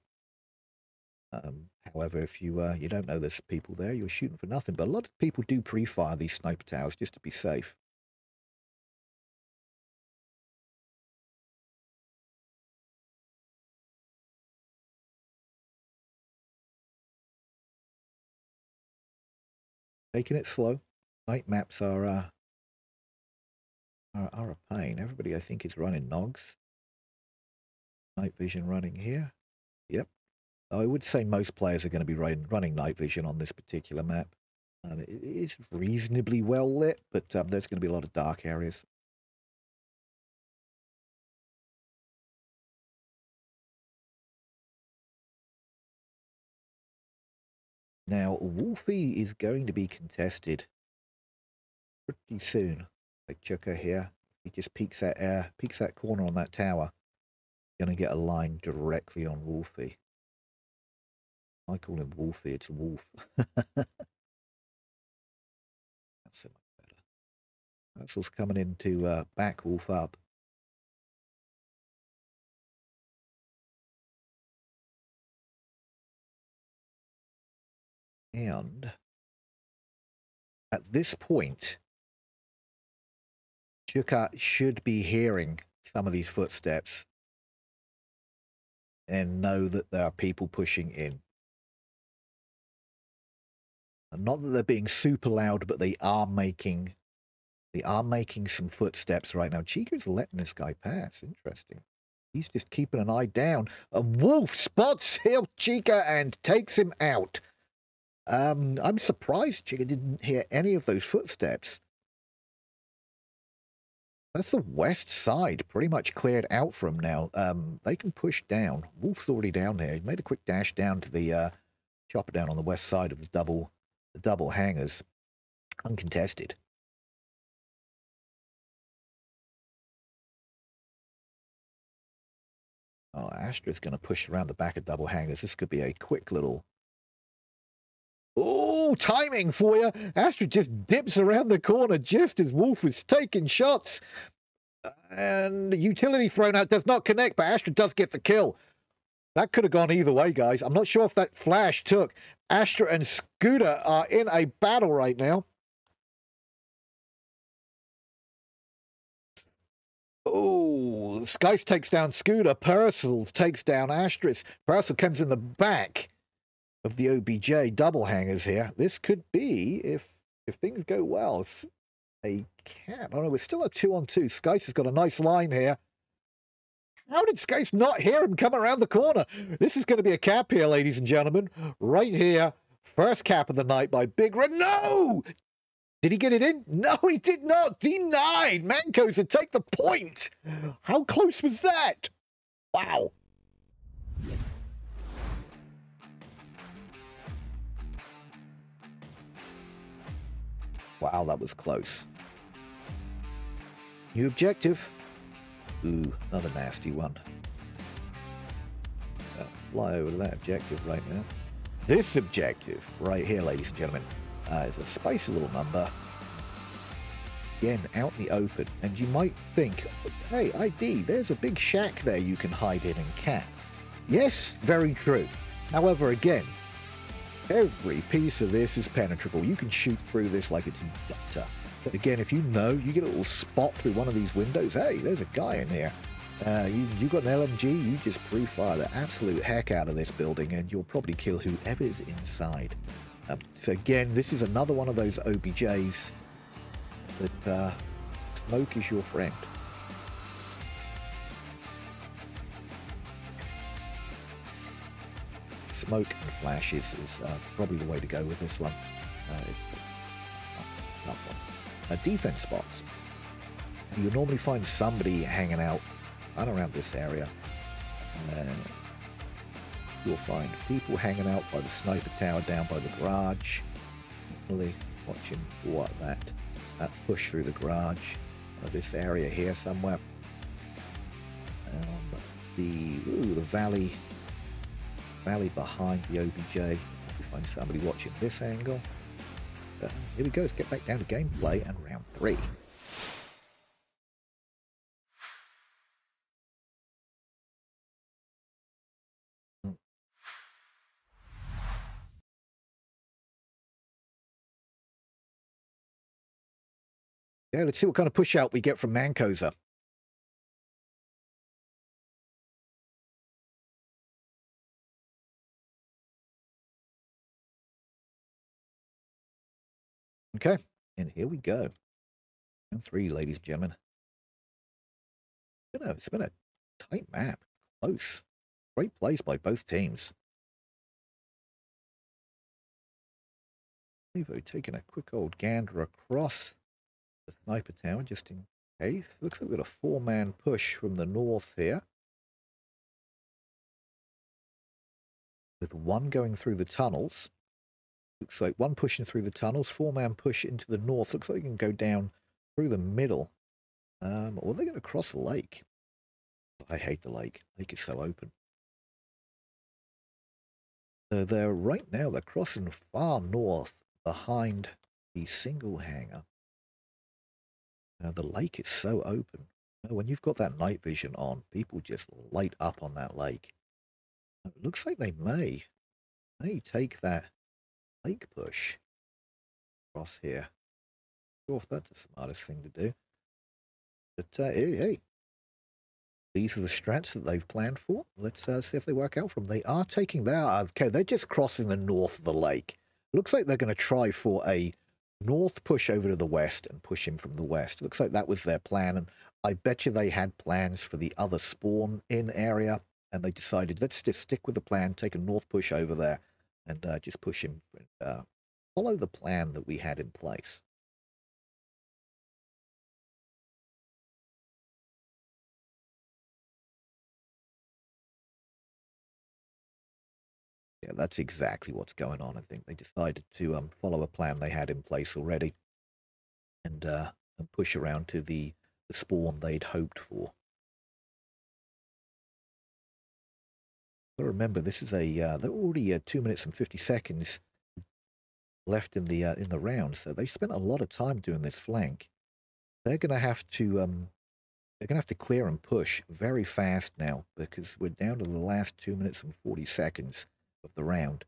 However, if you don't know there's people there, you're shooting for nothing. But a lot of people do pre-fire these sniper towers just to be safe. Taking it slow. Night maps are a pain. Everybody, I think, is running Nogs. Night vision running here. Yep. I would say most players are going to be running night vision on this particular map. It is reasonably well lit, but there's going to be a lot of dark areas. Now, Wolfie is going to be contested pretty soon. Like Chucker here, he just peeks that corner on that tower. Going to get a line directly on Wolfie. I call him Wolfie, it's a wolf. That's so much better. That's what's coming in to back Wolf up. And at this point, Chuka should be hearing some of these footsteps and know that there are people pushing in. And not that they're being super loud, but they are making some footsteps right now. Chica's letting this guy pass. Interesting. He's just keeping an eye down. And Wolf spots Hill Chica and takes him out. I'm surprised Chica didn't hear any of those footsteps. That's the west side, pretty much cleared out from now. They can push down. Wolf's already down there. He made a quick dash down to the chopper down on the west side of the double hangars, uncontested. Oh, Astra's going to push around the back of double hangars. This could be a quick little... Oh, timing for you. Astra just dips around the corner just as Wolf was taking shots. And the utility thrown out does not connect, but Astra does get the kill. That could have gone either way, guys. I'm not sure if that flash took. Astra and Scooter are in a battle right now. Oh, Skice takes down Scooter. Purcell takes down Astris. Purcell comes in the back of the OBJ double hangers here. This could be, if things go well, it's a cap. I don't know, we're still a 2-on-2. Skice has got a nice line here. How did Skice not hear him come around the corner? This is going to be a cap here, ladies and gentlemen. Right here. First cap of the night by Big Red. No! Did he get it in? No, he did not. Denied. Mancos to take the point. How close was that? Wow. Wow, that was close. New objective. Ooh, another nasty one. Fly over to that objective right now. This objective right here, ladies and gentlemen, is a spicy little number. Again, out in the open. And you might think, hey, ID, there's a big shack there you can hide in and camp. Yes, very true. However, again, every piece of this is penetrable. You can shoot through this like it's butter. But again, if you know, you get a little spot through one of these windows. Hey, there's a guy in here. You got an LMG, you just pre-fire the absolute heck out of this building and you'll probably kill whoever's inside. So again, this is another one of those OBJs that smoke is your friend. Smoke and flashes is probably the way to go with this one. Defense spots. You'll normally find somebody hanging out right around this area. You'll find people hanging out by the sniper tower down by the garage. Really watching what that push through the garage. This area here somewhere. The valley behind the OBJ. You find somebody watching this angle. Here we go. Let's get back down to gameplay and round 3. Yeah, let's see what kind of push out we get from MANCOSVR. Okay, and here we go. Round 3, ladies and gentlemen. It's been a tight map. Close. Great plays by both teams. Evo taking a quick old gander across the sniper tower just in case. Looks like we've got a 4-man push from the north here. With one going through the tunnels. Looks like one pushing through the tunnels, 4-man push into the north. Looks like they can go down through the middle. Or they're going to cross the lake. I hate the lake. The lake is so open. So they're right now, they're crossing far north behind the single hangar. Now the lake is so open. When you've got that night vision on, people just light up on that lake. It looks like they may take that lake push across here. Not sure if that's the smartest thing to do. But hey, these are the strats that they've planned for. Let's see if they work out for them. They are taking their... Okay, they're just crossing the north of the lake. Looks like they're going to try for a north push over to the west and push in from the west. Looks like that was their plan. And I bet you they had plans for the other spawn-in area. And they decided, let's just stick with the plan, take a north push over there, and just push him, follow the plan that we had in place. Yeah, that's exactly what's going on. I think they decided to follow a plan they had in place already, and push around to the spawn they'd hoped for. But remember, this is they're already 2 minutes and 50 seconds left in the round, so they spent a lot of time doing this flank. They're going to have to clear and push very fast now, because we're down to the last 2 minutes and 40 seconds of the round.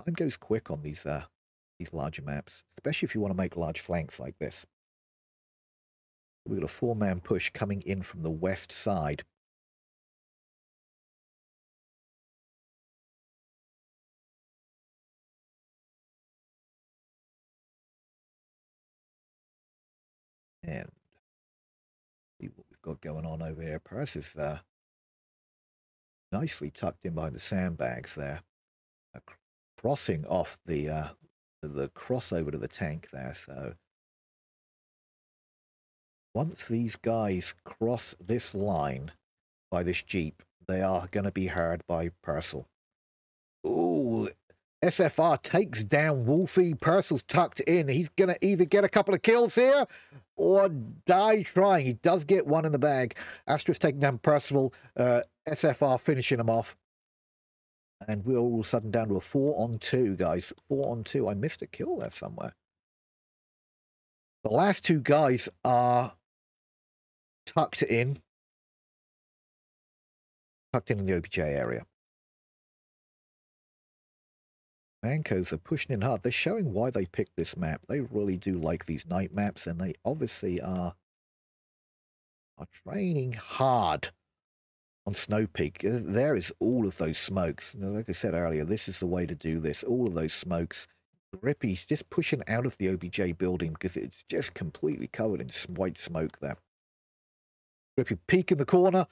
Time goes quick on these larger maps, especially if you want to make large flanks like this. We've got a 4-man push coming in from the west side. And see what we've got going on over here. Paris is nicely tucked in behind the sandbags there, crossing off the crossover to the tank there. So once these guys cross this line by this Jeep, they are going to be heard by Purcell. Ooh, SFR takes down Wolfie. Purcell's tucked in. He's going to either get a couple of kills here or die trying. He does get one in the bag. Astra's taking down Percival. SFR finishing him off. And we're all of a sudden down to a 4-on-2, guys. 4-on-2. I missed a kill there somewhere. The last two guys are tucked in. Tucked in the OBJ area. Mancos are pushing in hard. They're showing why they picked this map. They really do like these night maps, and they obviously are training hard on Snow Peak. There is all of those smokes. Like I said earlier, this is the way to do this. All of those smokes. Grippy's just pushing out of the OBJ building because it's just completely covered in white smoke there. Grippy peek in the corner.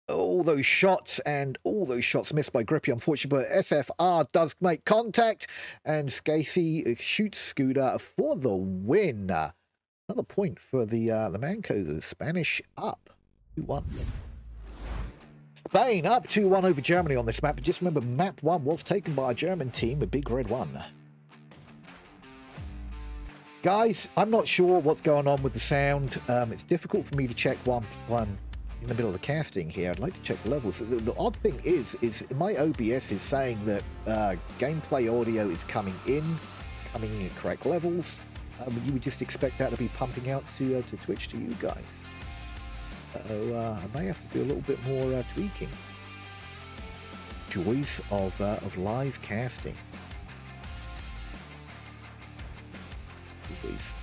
All those shots missed by Grippy, unfortunately, but SFR does make contact, and Scasey shoots Scooter for the win. Another point for the Mancos, the Spanish up 2-1. Spain up 2-1 over Germany on this map, but just remember, map 1 was taken by a German team, a big red one. Guys, I'm not sure what's going on with the sound. It's difficult for me to check one in the middle of the casting here. I'd like to check the levels. The odd thing is my OBS is saying that gameplay audio is coming in at correct levels. You would just expect that to be pumping out to Twitch to you guys. So I may have to do a little bit more tweaking. Joys of live casting.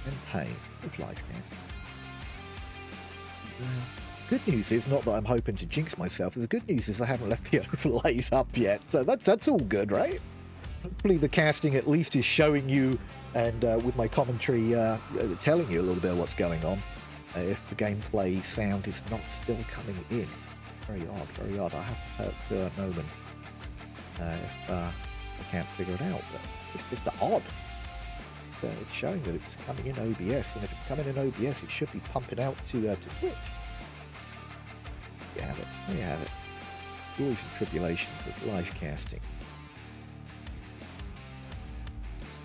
and pain of life casting. Good news is not that I'm hoping to jinx myself. The good news is I haven't left the overlays up yet, so that's all good, right? Hopefully the casting at least is showing you, and with my commentary telling you a little bit of what's going on. If the gameplay sound is not still coming in. Very odd, very odd. I have to do a moment if I can't figure it out, but it's just odd. It's showing that it's coming in OBS, and if it's coming in OBS, it should be pumping out to Twitch. There you have it. There you have it. Joys and tribulations of live casting.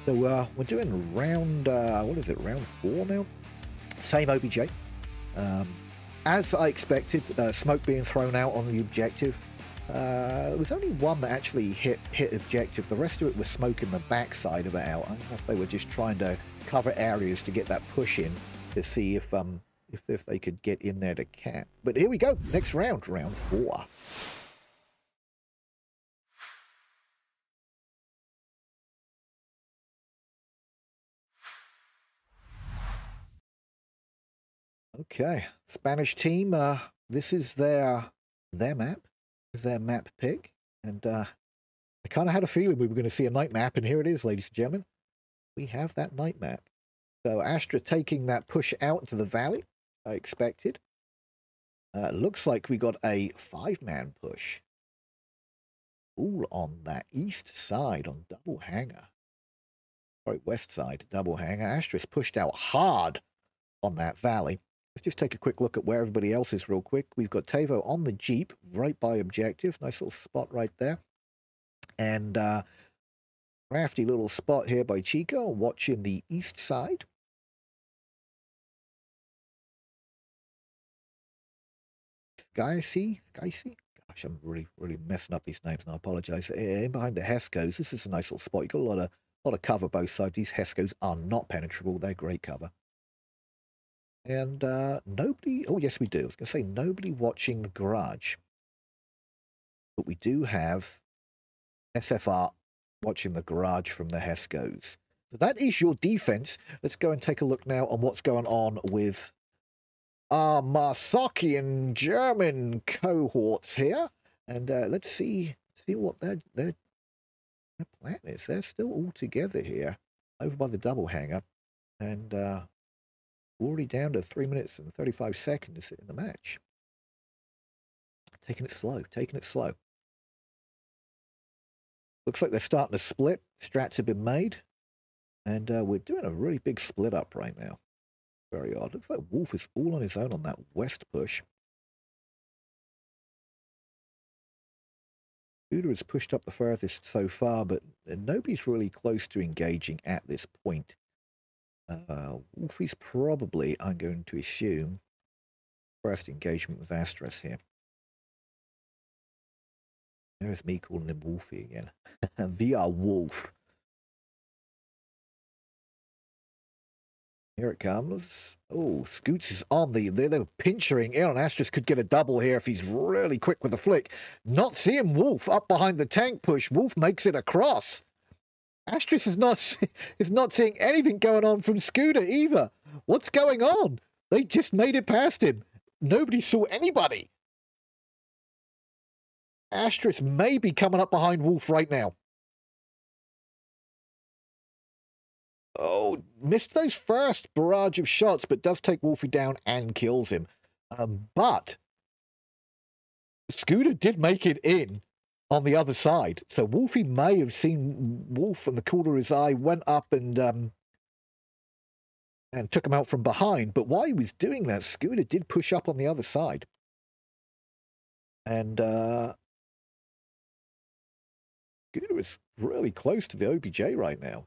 So we're doing round, what is it, round 4 now? Same OBJ. As I expected, smoke being thrown out on the objective. There was only one that actually hit objective. The rest of it was smoke in the backside of it out. I don't know if they were just trying to cover areas to get that push in to see if they could get in there to cap. But here we go. Next round, round 4. Okay, Spanish team. This is their map. This is their map pick, and I kind of had a feeling we were going to see a night map, and here it is, ladies and gentlemen. We have that night map. So Astra taking that push out into the valley. I expected. Looks like we got a 5-man push. All on that east side on double hanger. Sorry, west side double hanger. Astra's pushed out hard on that valley. Let's just take a quick look at where everybody else is real quick. We've got Tavo on the Jeep, right by objective. Nice little spot right there. And crafty little spot here by Chico, watching the east side. Skycy? Gosh, I'm really messing up these names, and I apologize. In behind the Heskos, this is a nice little spot. You've got a lot of cover both sides. These Heskos are not penetrable. They're great cover. And nobody... Oh, yes, we do. I was going to say nobody watching the garage. But we do have SFR watching the garage from the Heskos. So that is your defense. Let's go and take a look now on what's going on with our Marsakian German cohorts here. And let's see what their plan is. They're still all together here over by the double hanger. And... already down to 3 minutes and 35 seconds in the match. Taking it slow, taking it slow. Looks like they're starting to split. Strats have been made. And we're doing a really big split up right now. Very odd. Looks like Wolf is all on his own on that west push. Scooter has pushed up the furthest so far, but nobody's really close to engaging at this point. Wolfie's probably, I'm going to assume, first engagement with Astras here. There's me calling him Wolfie again. VR Wolf. Here it comes. Oh, Scoots is on the... They're pinchering in on Astras. Could get a double here if he's really quick with the flick. Not seeing Wolf up behind the tank push. Wolf makes it across. Astras is not seeing anything going on from Scooter either. What's going on? They just made it past him. Nobody saw anybody. Astras may be coming up behind Wolf right now. Oh, missed those first barrage of shots, but does take Wolfie down and kills him. But Scooter did make it in on the other side. So Wolfie may have seen Wolf in the corner of his eye, went up and took him out from behind. But while he was doing that, Scooter did push up on the other side. And Scooter is really close to the OBJ right now.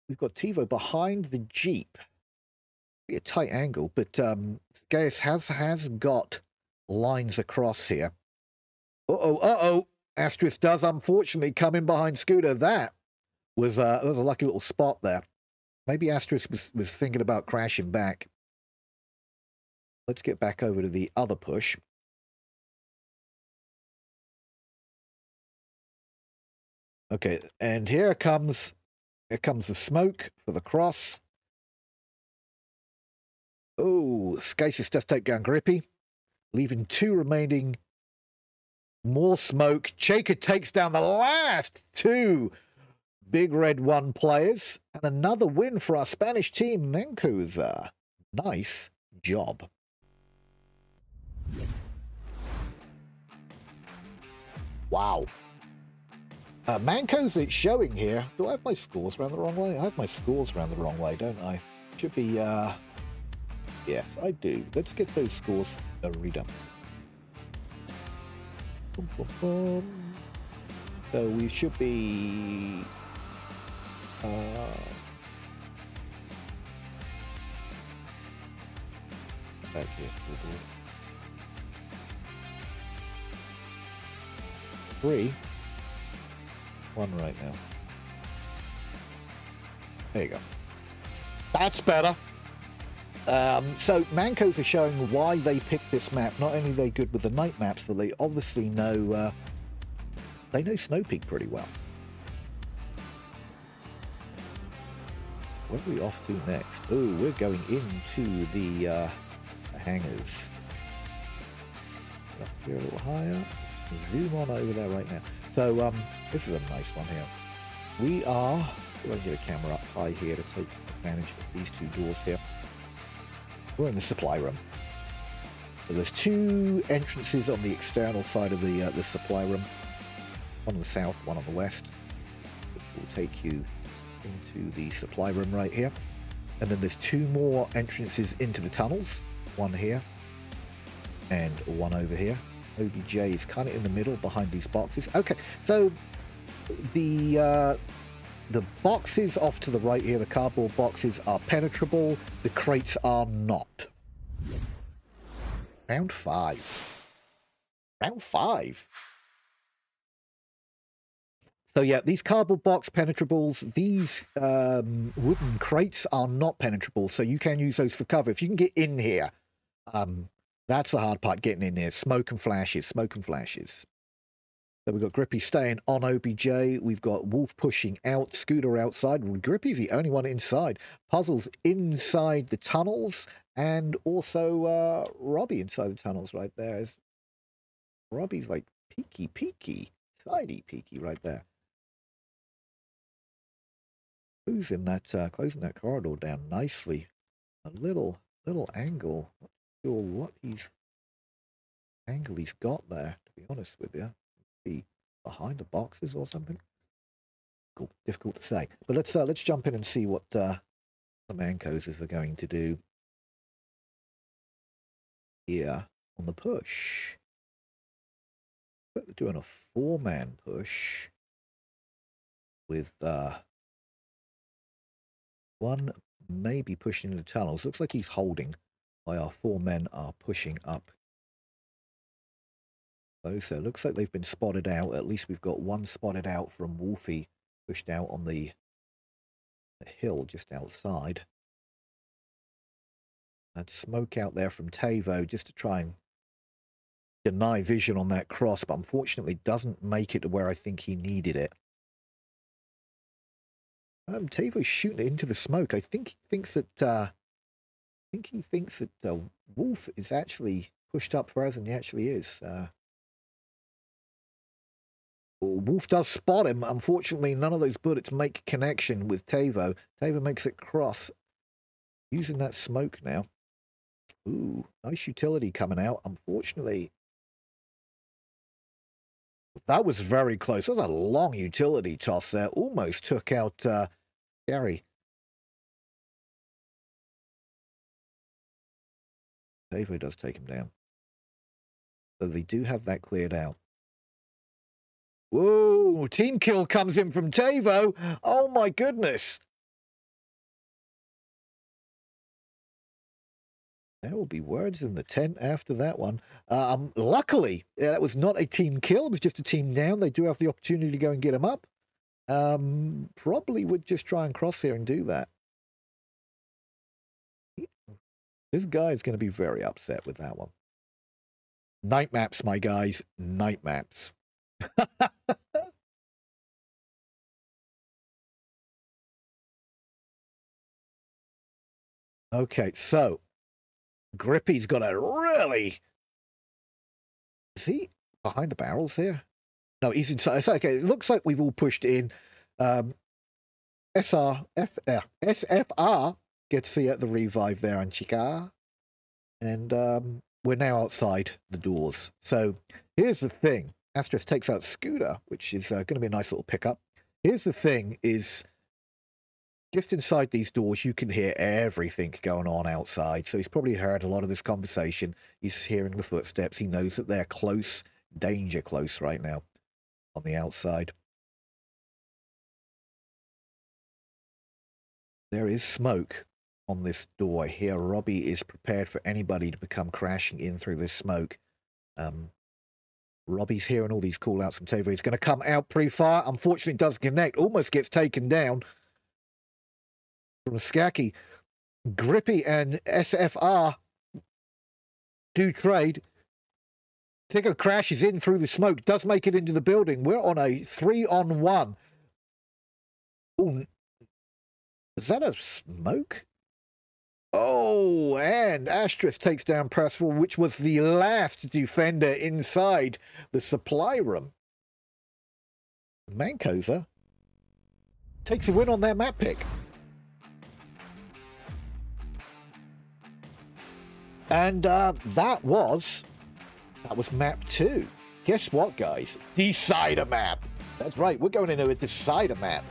We've got TiVo behind the Jeep. Be a tight angle, but Gaius has got lines across here. Uh-oh. Astras does unfortunately come in behind Scooter. That was a lucky little spot there. Maybe Astras was thinking about crashing back. Let's get back over to the other push. Okay, and here comes Here comes the smoke for the cross. Oh, Skasis does take down Grippy, leaving 2 remaining. More smoke. Chaka takes down the last 2 Big Red 1 players. And another win for our Spanish team, MANCOSVR. Nice job. Wow. Mancos, it's showing here. Do I have my scores around the wrong way? I have my scores around the wrong way, don't I? Should be, yes, I do. Let's get those scores redone. Boom, boom, boom. So we should be... back here, scoreboard. 3. 1 right now. There you go. That's better. So Mancos are showing why they picked this map. Not only are they good with the night maps, but they obviously know Snow Peak pretty well. Where are we off to next? Oh, we're going into the hangars. Up here a little higher. Zoom on over there right now. So this is a nice one here. We are going to get a camera up high here to take advantage of these 2 doors here. We're in the supply room. So there's 2 entrances on the external side of the supply room. One on the south, one on the west, which will take you into the supply room right here. And then there's 2 more entrances into the tunnels. One here and one over here. OBJ is kind of in the middle behind these boxes. Okay, so the boxes off to the right here, the cardboard boxes, are penetrable. The crates are not. Round 5. Round 5. So yeah, these cardboard box penetrables, these wooden crates are not penetrable, so you can use those for cover. If you can get in here, that's the hard part, getting in there. Smoke and flashes, smoke and flashes. So we've got Grippy staying on OBJ. We've got Wolf pushing out, Scooter outside. Grippy's the only one inside. Puzzles inside the tunnels, and also Robbie inside the tunnels right there. Robbie's like peeky, sidey peeky right there. Who's in that, closing that corridor down nicely. A little angle. Not sure what angle he's got there, to be honest with you. Be behind the boxes or something. Cool. Difficult to say. But let's jump in and see what the Mancos are going to do here on the push. They're doing a 4-man push with one maybe pushing into the tunnels. Looks like he's holding while our 4 men are pushing up. So it looks like they've been spotted out. At least we've got one spotted out from Wolfie, pushed out on the hill just outside. And smoke out there from Tavo just to try and deny vision on that cross, but unfortunately doesn't make it to where I think he needed it. Tavo's shooting it into the smoke. I think he thinks that Wolf is actually pushed up further than he actually is. Wolf does spot him. Unfortunately, none of those bullets make connection with Tavo. Tavo makes it cross. Using that smoke now. Ooh, nice utility coming out. Unfortunately, that was very close. That was a long utility toss there. Almost took out Gary. Tavo does take him down. So they do have that cleared out. Whoa, team kill comes in from Tavo. Oh my goodness. There will be words in the tent after that one. Luckily, that was not a team kill. It was just a team down. They do have the opportunity to go and get him up. Probably would just try and cross here and do that. This guy is going to be very upset with that one. Night maps, my guys. Night maps. Okay, so Grippy's got a really... Is he behind the barrels here? No, he's inside. It's okay. It looks like we've all pushed in. SFR gets the revive there on Chica. And we're now outside the doors. So here's the thing. Astros takes out Scooter, which is going to be a nice little pickup. Here's the thing is, just inside these doors, you can hear everything going on outside. So he's probably heard a lot of this conversation. He's hearing the footsteps. He knows that they're close, danger close right now on the outside. There is smoke on this door here. Robbie is prepared for anybody to come crashing in through this smoke. Robbie's hearing all these call-outs from Tava. He's going to come out pre-fire. Unfortunately, it does connect. Almost gets taken down from Skaki. Grippy and SFR do trade. Tigger crashes in through the smoke. Does make it into the building. We're on a 3-on-1. Oh, is that a smoke? Oh, and Astrus takes down Percival, which was the last defender inside the supply room. MANCOSVR takes a win on their map pick. And that was map 2. Guess what, guys? Decider map. That's right, we're going into a decider map.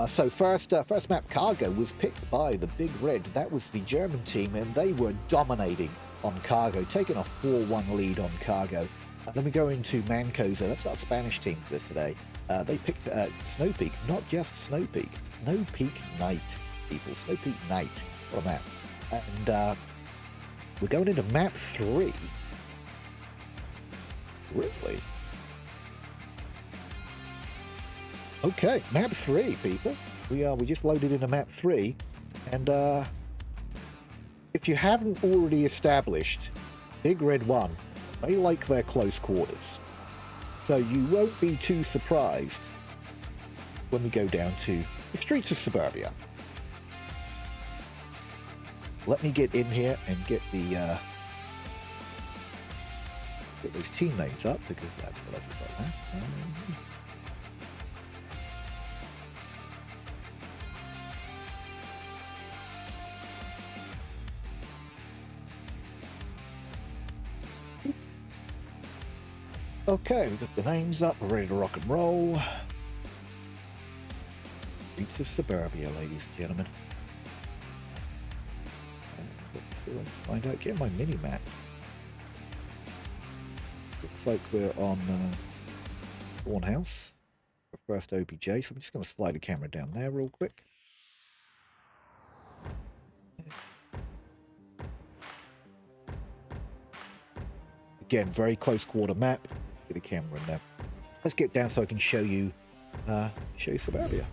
So first map Cargo was picked by the Big Red. That was the German team, and they were dominating on Cargo, taking a 4-1 lead on Cargo. Then we go into MANCOSVR. That's our Spanish team for this today. They picked Snow Peak, not just Snow Peak. Snow Peak Night, people. Snow Peak Night. What a map. And we're going into map 3. Really? Okay, map 3, people. We just loaded into map 3, and if you haven't already established, Big Red 1, they like their close quarters. So you won't be too surprised when we go down to the streets of Suburbia. Let me get in here and get the get those team names up, because that's what I forgot last time. Okay, we've got the names up, we're ready to rock and roll. Streets of Suburbia, ladies and gentlemen. Let's find out, get my mini-map. Looks like we're on Spawn House, for first OBJ, so I'm just going to slide the camera down there real quick. Again, very close quarter map. Get the camera in there. Let's get down so I can show you Suburbia.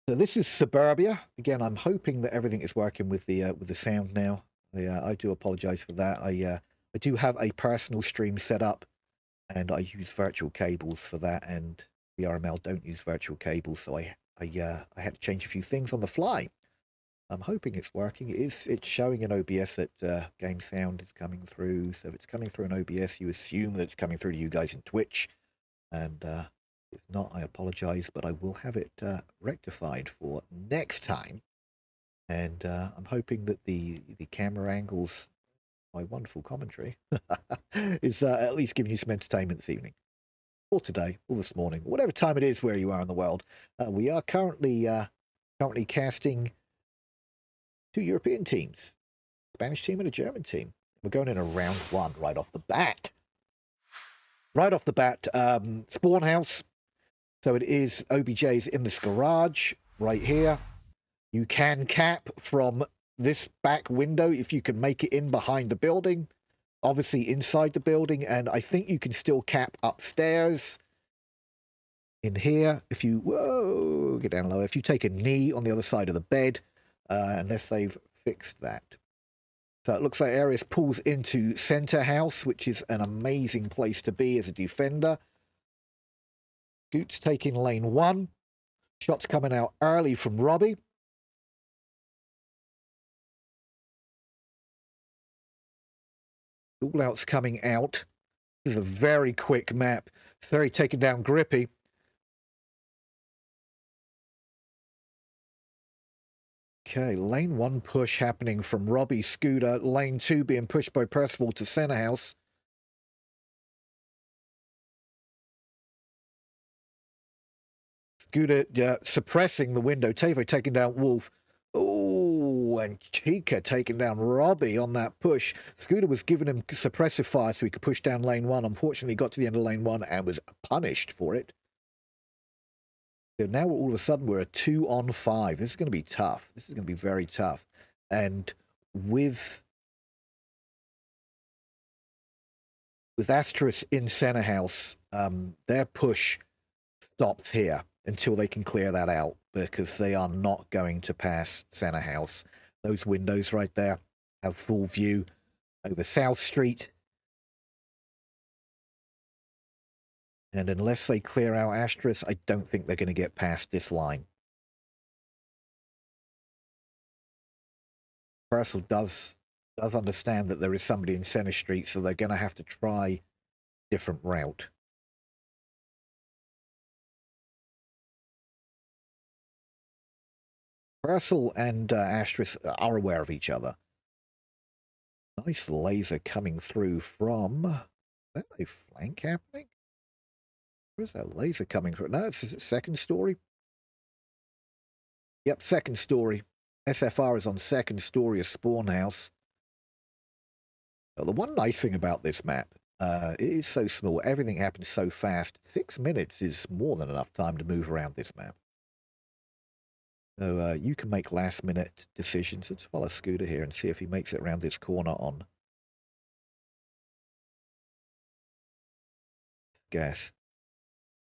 So this is Suburbia. Again, I'm hoping that everything is working with the sound now. I do apologize for that. I do have a personal stream set up, and I use virtual cables for that, and VRML don't use virtual cables, so I had to change a few things on the fly. I'm hoping it's working. It's showing in OBS that game sound is coming through. So if it's coming through in OBS, you assume that it's coming through to you guys in Twitch. And if not, I apologize, but I will have it rectified for next time. And I'm hoping that the camera angles, my wonderful commentary, is at least giving you some entertainment this evening. Or today, or this morning, whatever time it is where you are in the world. We are currently casting 2 European teams, Spanish team and a German team. We're going in a round 1 right off the bat. Right off the bat, Spawn House. So it is OBJ's in this garage right here. You can cap from this back window if you can make it in behind the building. Obviously inside the building, and I think you can still cap upstairs. In here, if you, whoa, get down low. If you take a knee on the other side of the bed, unless they've fixed that. So it looks like Arius pulls into center house, which is an amazing place to be as a defender. Scoot's taking lane 1. Shots coming out early from Robbie. All out's coming out. This is a very quick map. Very taken down Grippy. Okay, lane 1 push happening from Robbie Scooter. Lane 2 being pushed by Percival to center house. Scooter suppressing the window. Tavo taking down Wolf. Oh, and Chica taking down Robbie on that push. Scooter was giving him suppressive fire so he could push down lane 1. Unfortunately, he got to the end of lane 1 and was punished for it. So now all of a sudden we're a 2-on-5. This is going to be tough. This is going to be very tough. And with Asterisk in center house, their push stops here until they can clear that out, because they are not going to pass center house. Those windows right there have full view over South Street. And unless they clear out Asterisk, I don't think they're going to get past this line. Purcell does understand that there is somebody in Center Street, so they're going to have to try a different route. Purcell and Asterisk are aware of each other. Nice laser coming through from... Is that a flank happening? Where's that laser coming from? No, it's second story. Yep, second story. SFR is on second story of Spawn House. Well, the one nice thing about this map, it is so small. Everything happens so fast. 6 minutes is more than enough time to move around this map. So you can make last-minute decisions. Let's follow Scooter here and see if he makes it around this corner on gas.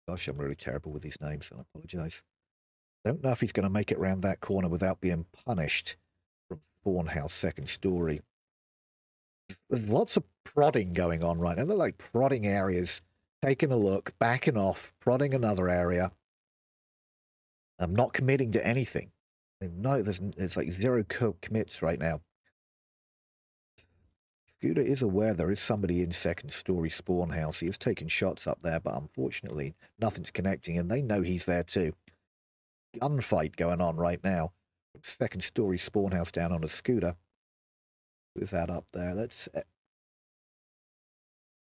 Gosh, I'm really terrible with these names, so I apologize. Don't know if he's going to make it around that corner without being punished from Spawn House second story. There's lots of prodding going on right now. They're like prodding areas, taking a look, backing off, prodding another area. I'm not committing to anything. No, there's like zero commits right now. Scooter is aware there is somebody in second story Spawn House. He is taking shots up there, but unfortunately nothing's connecting, and they know he's there too. Gunfight going on right now. Second story Spawn House down on a Scooter. Who's that up there? Let's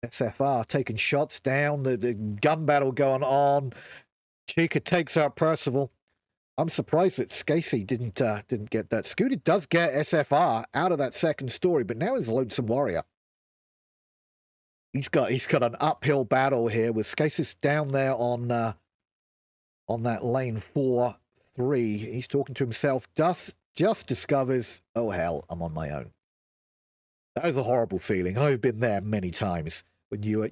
SFR taking shots down. The gun battle going on. Chica takes out Percival. I'm surprised that Scasey didn't get that. Scooter does get SFR out of that second story, but now he's Lonesome Warrior. He's got an uphill battle here with Scasey down there on that lane 4-3. He's talking to himself. Just discovers, oh hell, I'm on my own. That is a horrible feeling. I've been there many times when you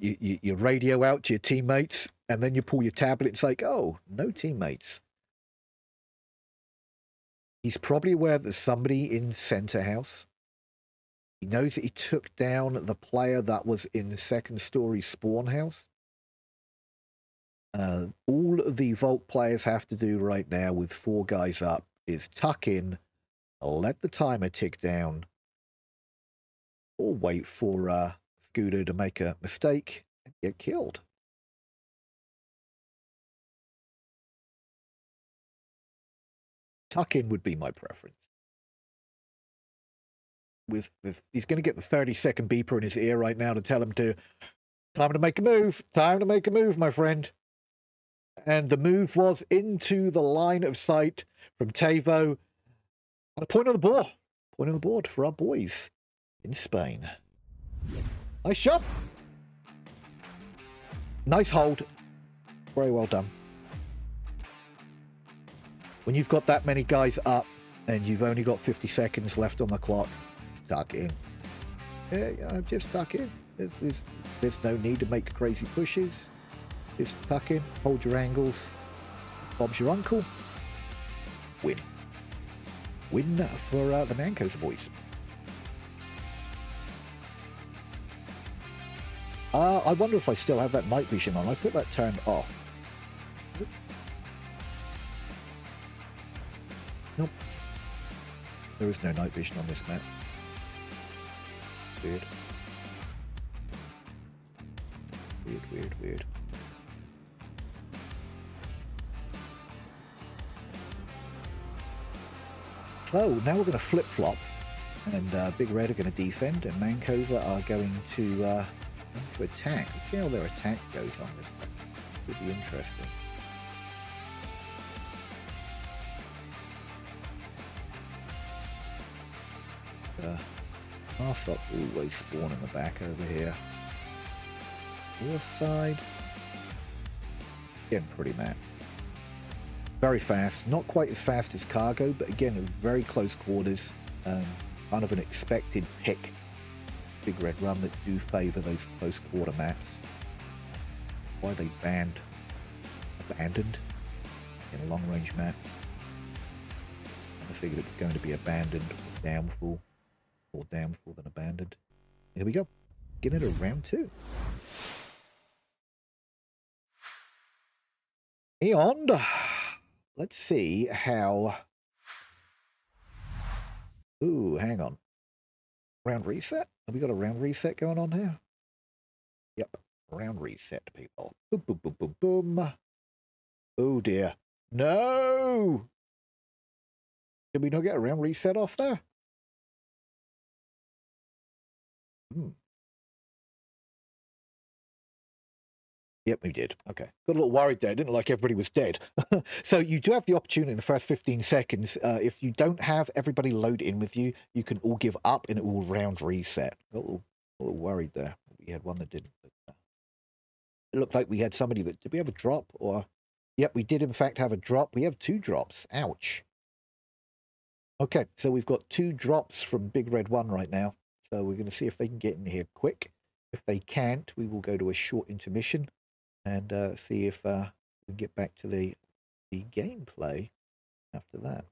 radio out to your teammates and then you pull your tablet. It's like, oh, no teammates. He's probably aware that there's somebody in center house. He knows that he took down the player that was in the second story Spawn House. All the Vault players have to do right now with 4 guys up is tuck in, let the timer tick down, or wait for Scooter to make a mistake and get killed. Tuck in would be my preference. He's going to get the 30-second beeper in his ear right now to tell him time to make a move. Time to make a move, my friend. And the move was into the line of sight from Tavo. And a point on the board. Point on the board for our boys in Spain. Nice shot. Nice hold. Very well done. When you've got that many guys up and you've only got 50 seconds left on the clock, tuck in. Yeah, just tuck in. There's no need to make crazy pushes. Just tuck in, hold your angles. Bob's your uncle. Win. Win for the Mancos boys. I wonder if I still have that night vision on. I thought that turned off. Nope. There is no night vision on this map. Weird. Weird. So now we're going to flip-flop, and Big Red are going to defend, and MANCOSVR are going to attack. Let's see how their attack goes on this one. Could be interesting. Arsop always spawn in the back over here. North side. Again, pretty mad. Very fast. Not quite as fast as Cargo, but again, very close quarters. Kind of an expected pick. Big Red Run that do favour those close quarter maps. Why they abandoned in a long range map. I figured it was going to be abandoned or downfall. More downfall than abandoned. Here we go. Get into round 2. Eon. Let's see how... Ooh, hang on. Round reset? Have we got a round reset going on here? Yep. Round reset, people. Boom, boom, boom, boom, boom. Oh, dear. No! Did we not get a round reset off there? Yep, we did. Okay. Got a little worried there. Didn't like everybody was dead. So you do have the opportunity in the first 15 seconds. If you don't have everybody load in with you, you can all give up and it will round reset. Got a little worried there. We had one that didn't. But, it looked like we had somebody that... Did we have a drop? Or... Yep, we did in fact have a drop. We have 2 drops. Ouch. Okay, so we've got 2 drops from Big Red 1 right now. So we're going to see if they can get in here quick. If they can't, we will go to a short intermission and see if we can get back to the gameplay after that.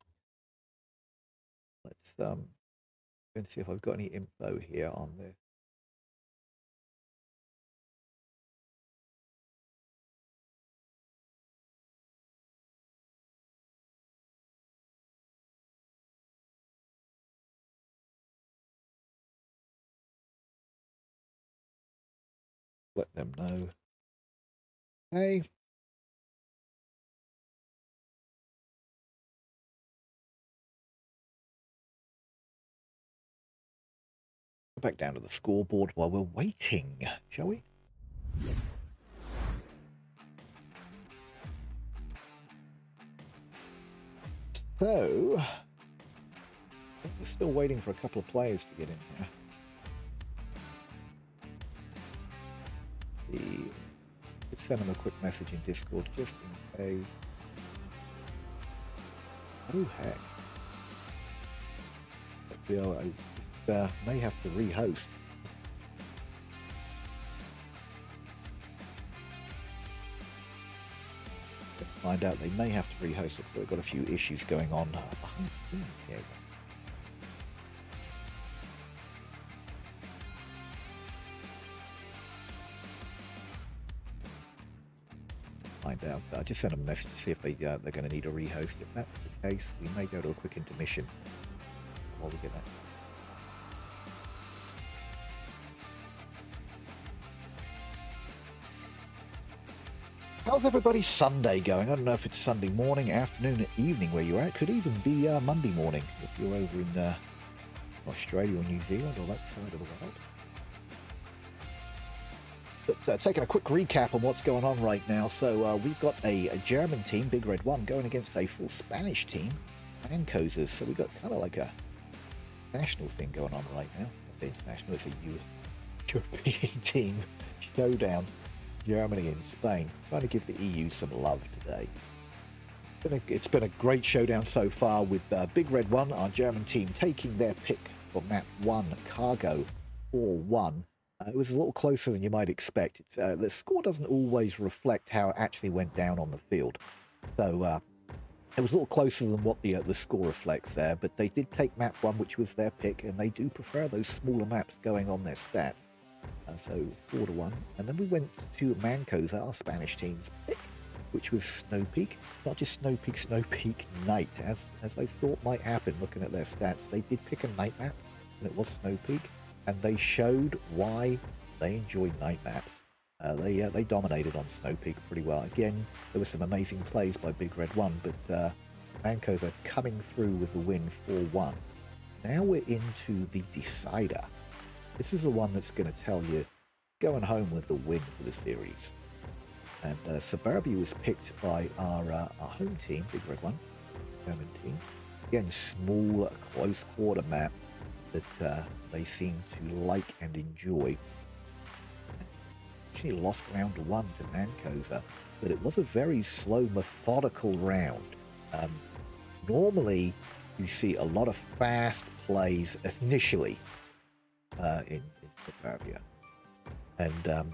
Let's go and see if I've got any info here on this. Let them know. Hey. Go back down to the scoreboard while we're waiting, shall we? So, we're still waiting for a couple of players to get in here. Let's send them a quick message in Discord just in case. Oh heck. I may have to rehost. Find out they may have to rehost it, so they've got a few issues going on behind the scenes here. Find out. I just sent them a message to see if they're going to need a rehost. If that's the case, we may go to a quick intermission while we get that. How's everybody's Sunday going? I don't know if it's Sunday morning, afternoon, or evening where you're at. Could even be Monday morning if you're over in Australia or New Zealand or that side of the world. But taking a quick recap on what's going on right now. So we've got a German team, Big Red 1, going against a full Spanish team, MANCOSVR. So we've got kind of like a national thing going on right now. I say international, it's a European team showdown. Germany and Spain, trying to give the EU some love today. It's been a great showdown so far with Big Red 1, our German team, taking their pick for map 1, Cargo 4-1. It was a little closer than you might expect. The score doesn't always reflect how it actually went down on the field. So it was a little closer than what the score reflects there, but they did take map 1, which was their pick, and they do prefer those smaller maps going on their stats. So 4-1, and then we went to MANCOSVR, our Spanish team's pick, which was Snow Peak. Not just Snow Peak Night, as I thought might happen looking at their stats. They did pick a night map, and it was Snow Peak, and they showed why they enjoy night maps. They dominated on Snow Peak pretty well. Again, there were some amazing plays by Big Red One, but Vancouver coming through with the win 4-1. Now we're into the decider. This is the one that's going to tell you going home with the win for the series. And Suburbia was picked by our home team, Big Red One, German team. Again, small, close quarter map that they seem to like and enjoy. Actually lost round 1 to MANCOSVR, but it was a very slow, methodical round. Normally, you see a lot of fast plays initially in Suburbia. And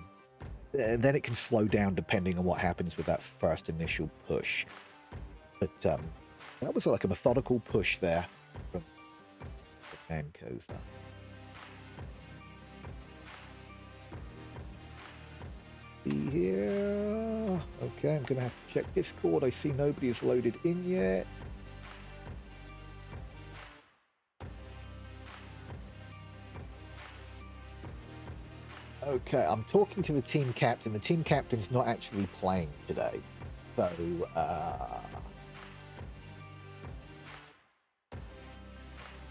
then it can slow down depending on what happens with that first initial push. But that was like a methodical push there from MANCOSVR. See here. Okay, I'm going to have to check Discord. I see nobody has loaded in yet. Okay, I'm talking to the team captain. The team captain's not actually playing today. So,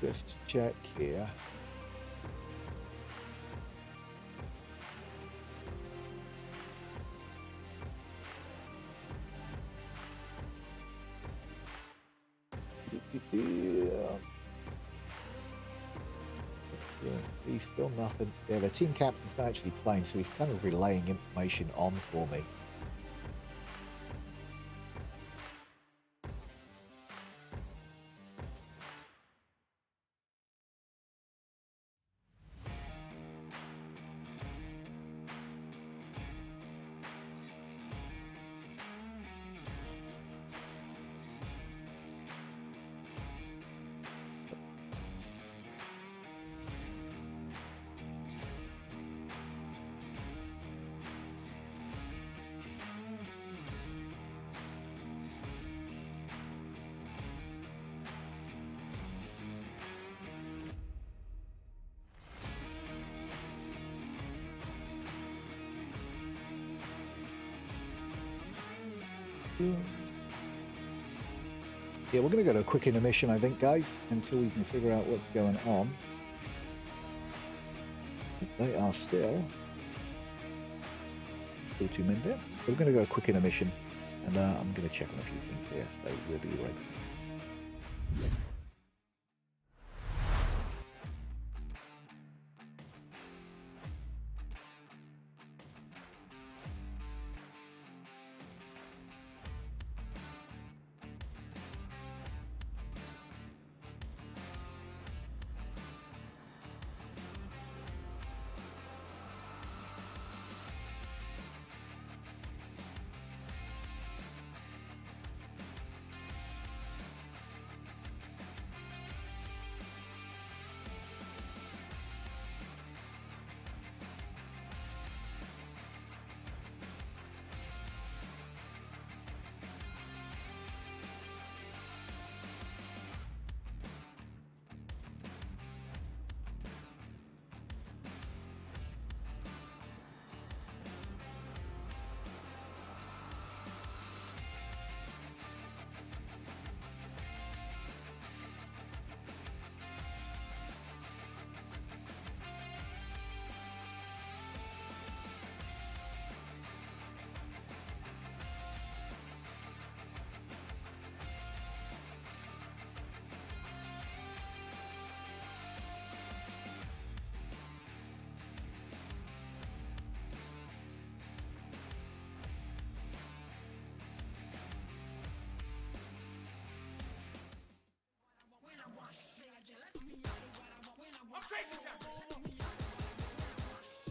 just check here. He's still nothing. Yeah, the team captain's not actually playing, so he's kind of relaying information on for me. Yeah, we're going to go to a quick intermission, I think, guys, until we can figure out what's going on. They are still 2 minutes there. So we're going to go a quick intermission, and I'm going to check on a few things here, so we'll be right back.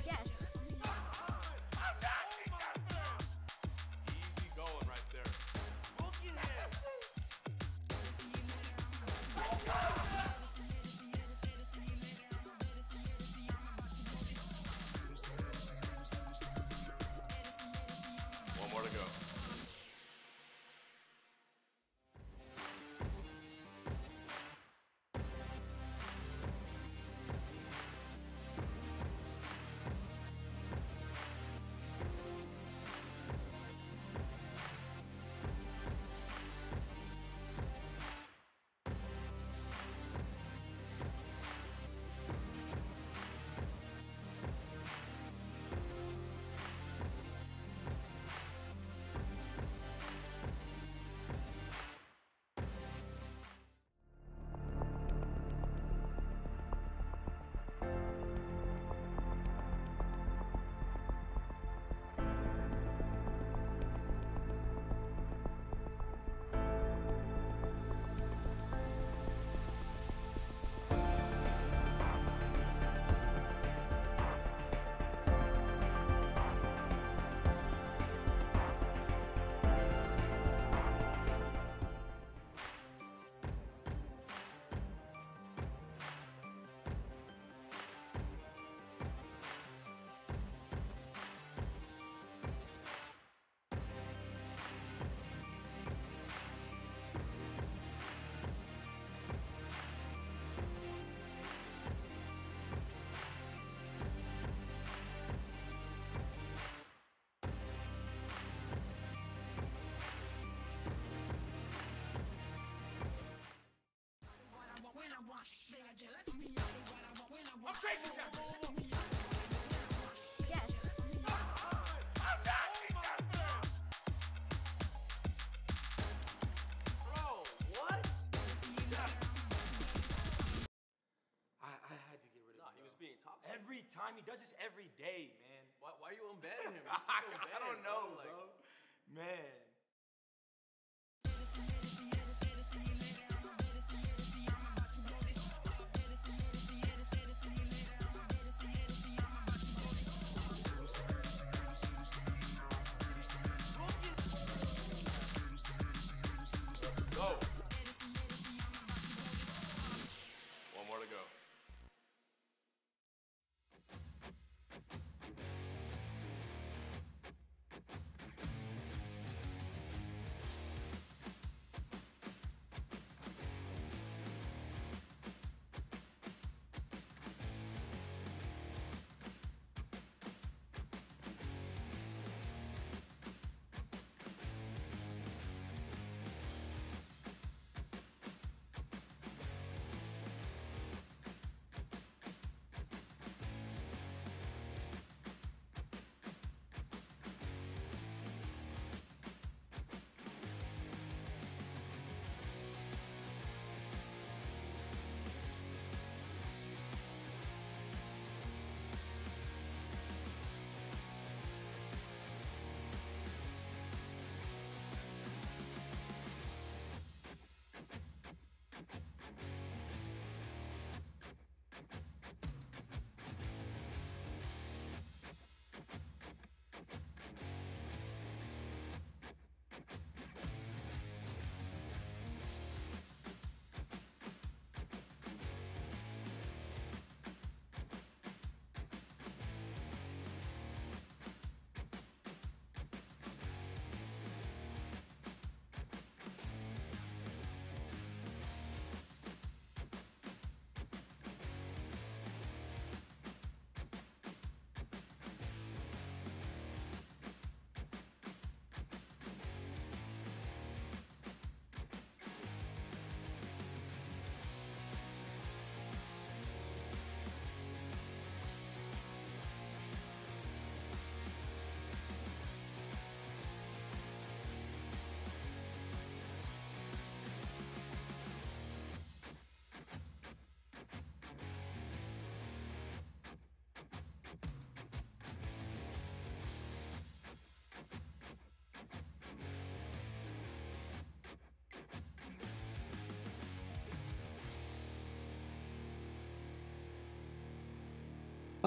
Yes. Easy going right there. One more to go. Yes. Bro, what? I had to get rid of him. He was being toxic. Every time he does this every day, man. Why are you unbanning him? I don't know, bro. Man. Go. One more to go.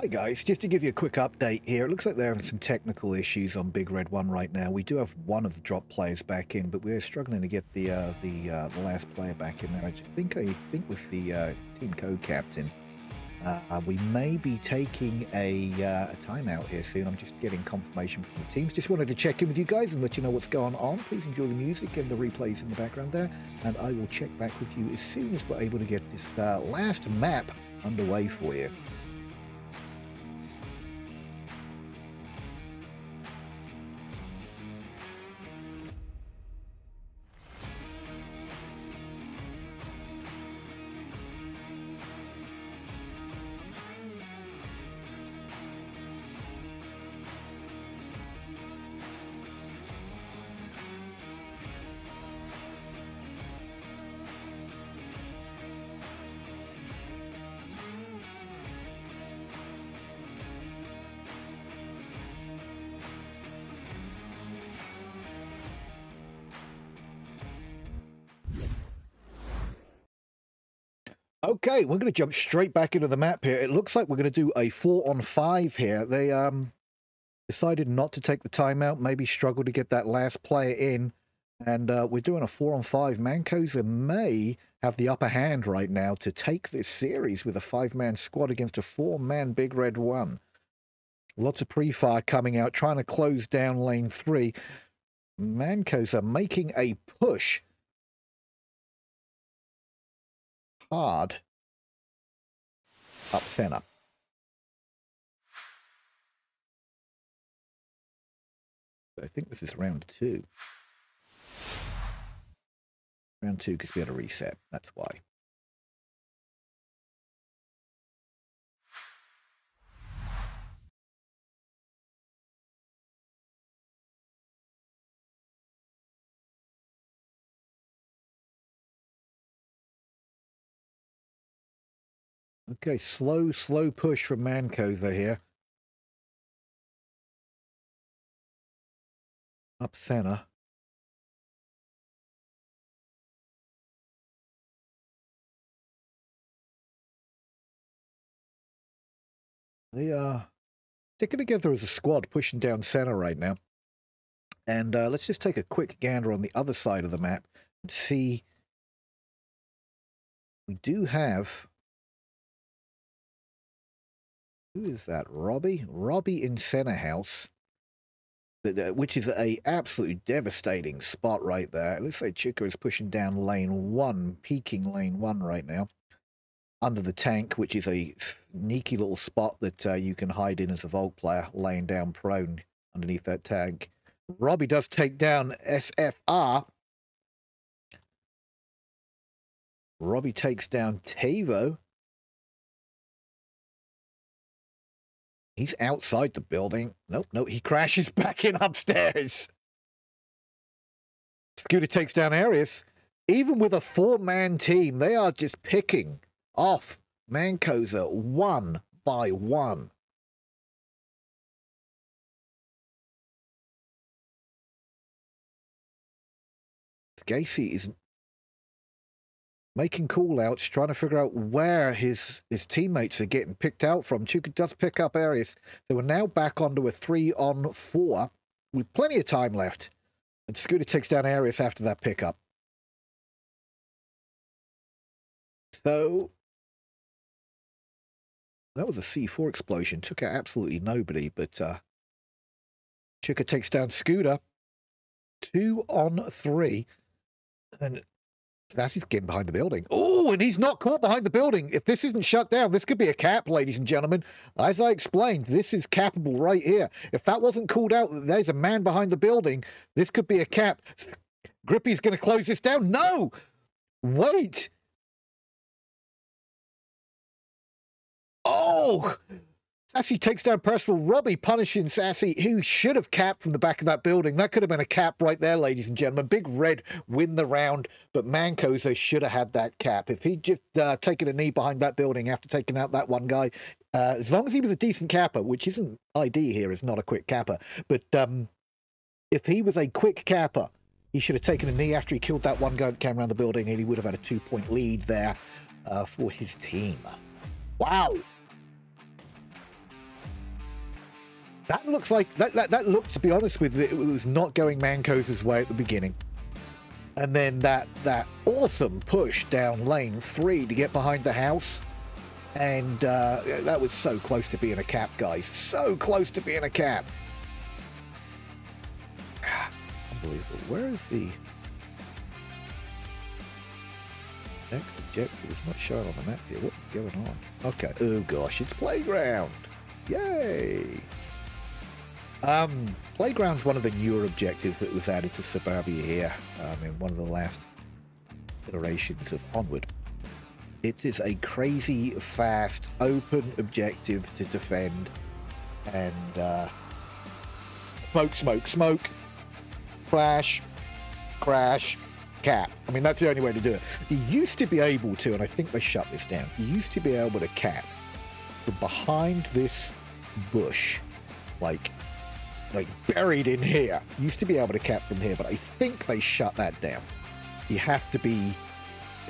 Hi guys, just to give you a quick update here, it looks like they're having some technical issues on Big Red 1 right now. We do have one of the drop players back in, but we're struggling to get the last player back in there. I think with the team co-captain, we may be taking a timeout here soon. I'm just getting confirmation from the teams. Just wanted to check in with you guys and let you know what's going on. Please enjoy the music and the replays in the background there, and I will check back with you as soon as we're able to get this last map underway for you. Okay, we're going to jump straight back into the map here. It looks like we're going to do a 4-on-5 here. They decided not to take the timeout, maybe struggled to get that last player in, and we're doing a 4-on-5. MANCOSVR may have the upper hand right now to take this series with a 5-man squad against a 4-man Big Red 1. Lots of pre-fire coming out, trying to close down lane 3. MANCOSVR making a push hard up center. I think this is round 2. Round 2 because we had a reset. That's why. Okay, slow push from MANCOSVR here. Up center. They are sticking together as a squad, pushing down center right now. And let's just take a quick gander on the other side of the map and see. We do have... Who is that? Robbie? Robbie in center house, which is a absolutely devastating spot right there. It looks like Chica is pushing down lane 1, peaking lane 1 right now. Under the tank, which is a sneaky little spot that you can hide in as a Vault player, laying down prone underneath that tank. Robbie does take down SFR. Robbie takes down Tavo. He's outside the building. Nope, he crashes back in upstairs. Scooter takes down Arius. Even with a 4-man team, they are just picking off MANCOSVR one by one. Gacy is making call-outs, trying to figure out where his teammates are getting picked out from. Chuka does pick up Arius. They were now back onto a 3-on-4 with plenty of time left. And Scooter takes down Arius after that pickup. So that was a C4 explosion. Took out absolutely nobody, but Chuka takes down Scooter. 2-on-3. And Sassy's getting behind the building. Oh, and he's not caught behind the building. If this isn't shut down, this could be a cap, ladies and gentlemen. As I explained, this is cappable right here. If that wasn't called out, that there's a man behind the building, this could be a cap. Grippy's going to close this down. No! Wait! Oh! Sassy takes down Percival. Robbie punishing Sassy, who should have capped from the back of that building. That could have been a cap right there, ladies and gentlemen. Big Red win the round, but MANCOSVR should have had that cap. If he'd just taken a knee behind that building after taking out that one guy, as long as he was a decent capper, which isn't ID here, is not a quick capper, but if he was a quick capper, he should have taken a knee after he killed that one guy that came around the building, and he would have had a 2-point lead there for his team. Wow. That looks like, that looked, to be honest with you, it was not going MANCOSVR's way at the beginning. And then that awesome push down lane 3 to get behind the house. And that was so close to being a cap, guys. So close to being a cap. Unbelievable. Where is the next objective? It's not shown on the map here. What's going on? Okay. Oh, gosh. It's Playground. Yay. Playground's one of the newer objectives that was added to Suburbia here in one of the last iterations of Onward. It is a crazy, fast, open objective to defend, and smoke, crash, cap. I mean, that's the only way to do it. You used to be able to, and I think they shut this down, you used to be able to cap from behind this bush, like buried in here. Used to be able to cap from here, but I think they shut that down. You have to be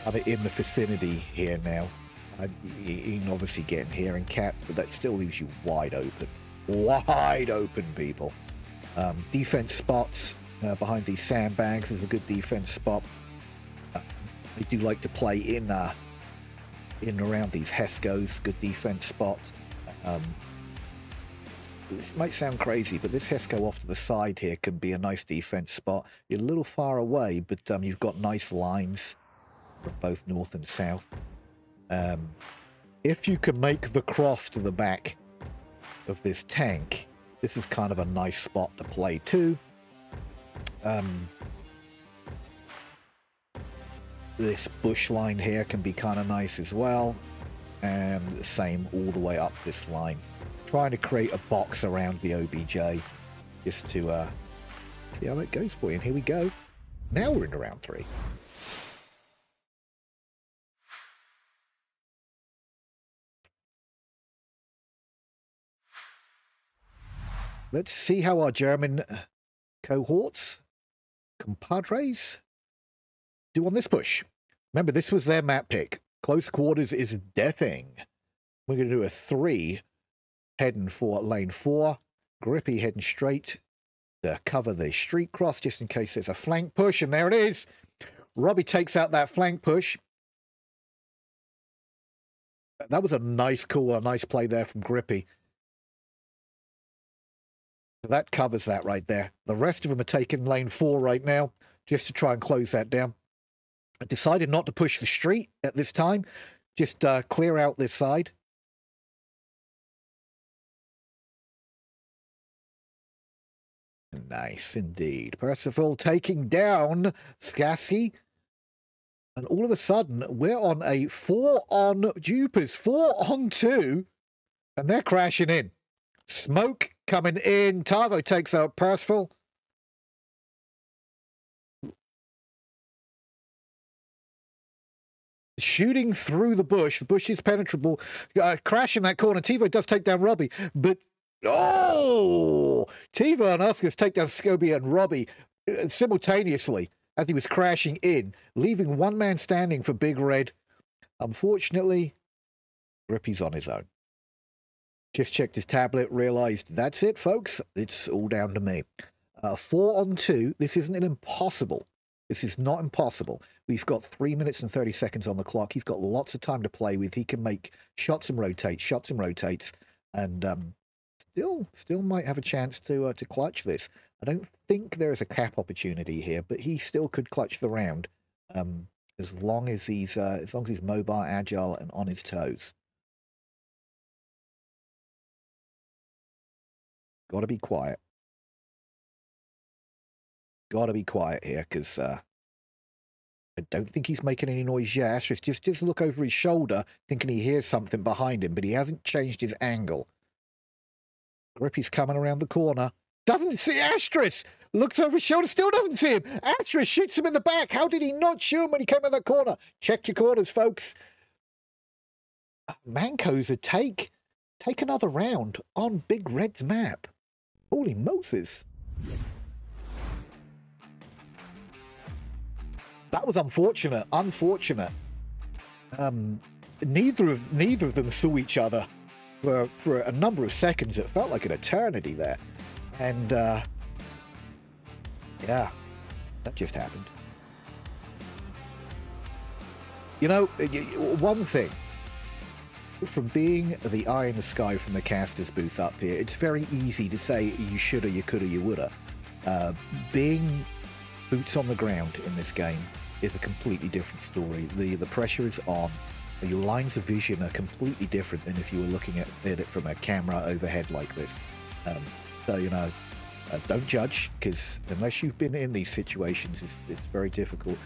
kind of in the vicinity here now. You can obviously get in here and cap, but that still leaves you wide open. Wide open, people. Defense spots behind these sandbags is a good defense spot. I do like to play in and around these Hescos. Good defense spot. This might sound crazy, but this Hesco off to the side here can be a nice defense spot. You're a little far away, but you've got nice lines from both north and south. If you can make the cross to the back of this tank, this is kind of a nice spot to play too. This bush line here can be kind of nice as well, and the same all the way up this line. Trying to create a box around the OBJ just to see how that goes for you. And here we go. Now we're into round 3. let's see how our German cohorts, compadres, do on this push. Remember, this was their map pick. Close quarters is deathing. We're going to do a 3 heading for lane 4. Grippy heading straight to cover the street cross just in case there's a flank push. And there it is. Robbie takes out that flank push. That was a nice call, a nice play there from Grippy. That covers that right there. The rest of them are taking lane 4 right now just to try and close that down. I decided not to push the street at this time. Just clear out this side. Nice indeed. Percival taking down Skassi. And all of a sudden, we're on a 4-on-Jupers, 4-on-2. And they're crashing in. Smoke coming in. Tavo takes out Percival. Shooting through the bush. The bush is penetrable. Crashing that corner. Tivo does take down Robbie. But, oh! Tivo and Oscars take down Scobie and Robbie simultaneously as he was crashing in, leaving one man standing for Big Red. Unfortunately, Grippy's on his own. Just checked his tablet, realized that's it, folks. It's all down to me. 4-on-2. This isn't an impossible. This is not impossible. We've got 3 minutes and 30 seconds on the clock. He's got lots of time to play with. He can make shots and rotates, and still might have a chance to clutch this. I don't think there is a cap opportunity here, but he still could clutch the round as long as he's mobile, agile, and on his toes. Got to be quiet. Got to be quiet here, because I don't think he's making any noise yet. Asterisk just look over his shoulder, thinking he hears something behind him, but he hasn't changed his angle. Grippy's coming around the corner. Doesn't see Asterisk. Looks over his shoulder, still doesn't see him. Asterisk shoots him in the back. How did he not shoot him when he came in that corner? Check your corners, folks. Mancos take another round on Big Red's map. Holy Moses. That was unfortunate. Unfortunate. Neither of them saw each other for a number of seconds. It felt like an eternity there. And yeah, that just happened. You know, one thing, from being the eye in the sky from the caster's booth up here, it's very easy to say you shoulda, you coulda, you woulda. Being boots on the ground in this game is a completely different story. The pressure is on. Your lines of vision are completely different than if you were looking at it from a camera overhead like this. So, you know, don't judge, because unless you've been in these situations, it's very difficult.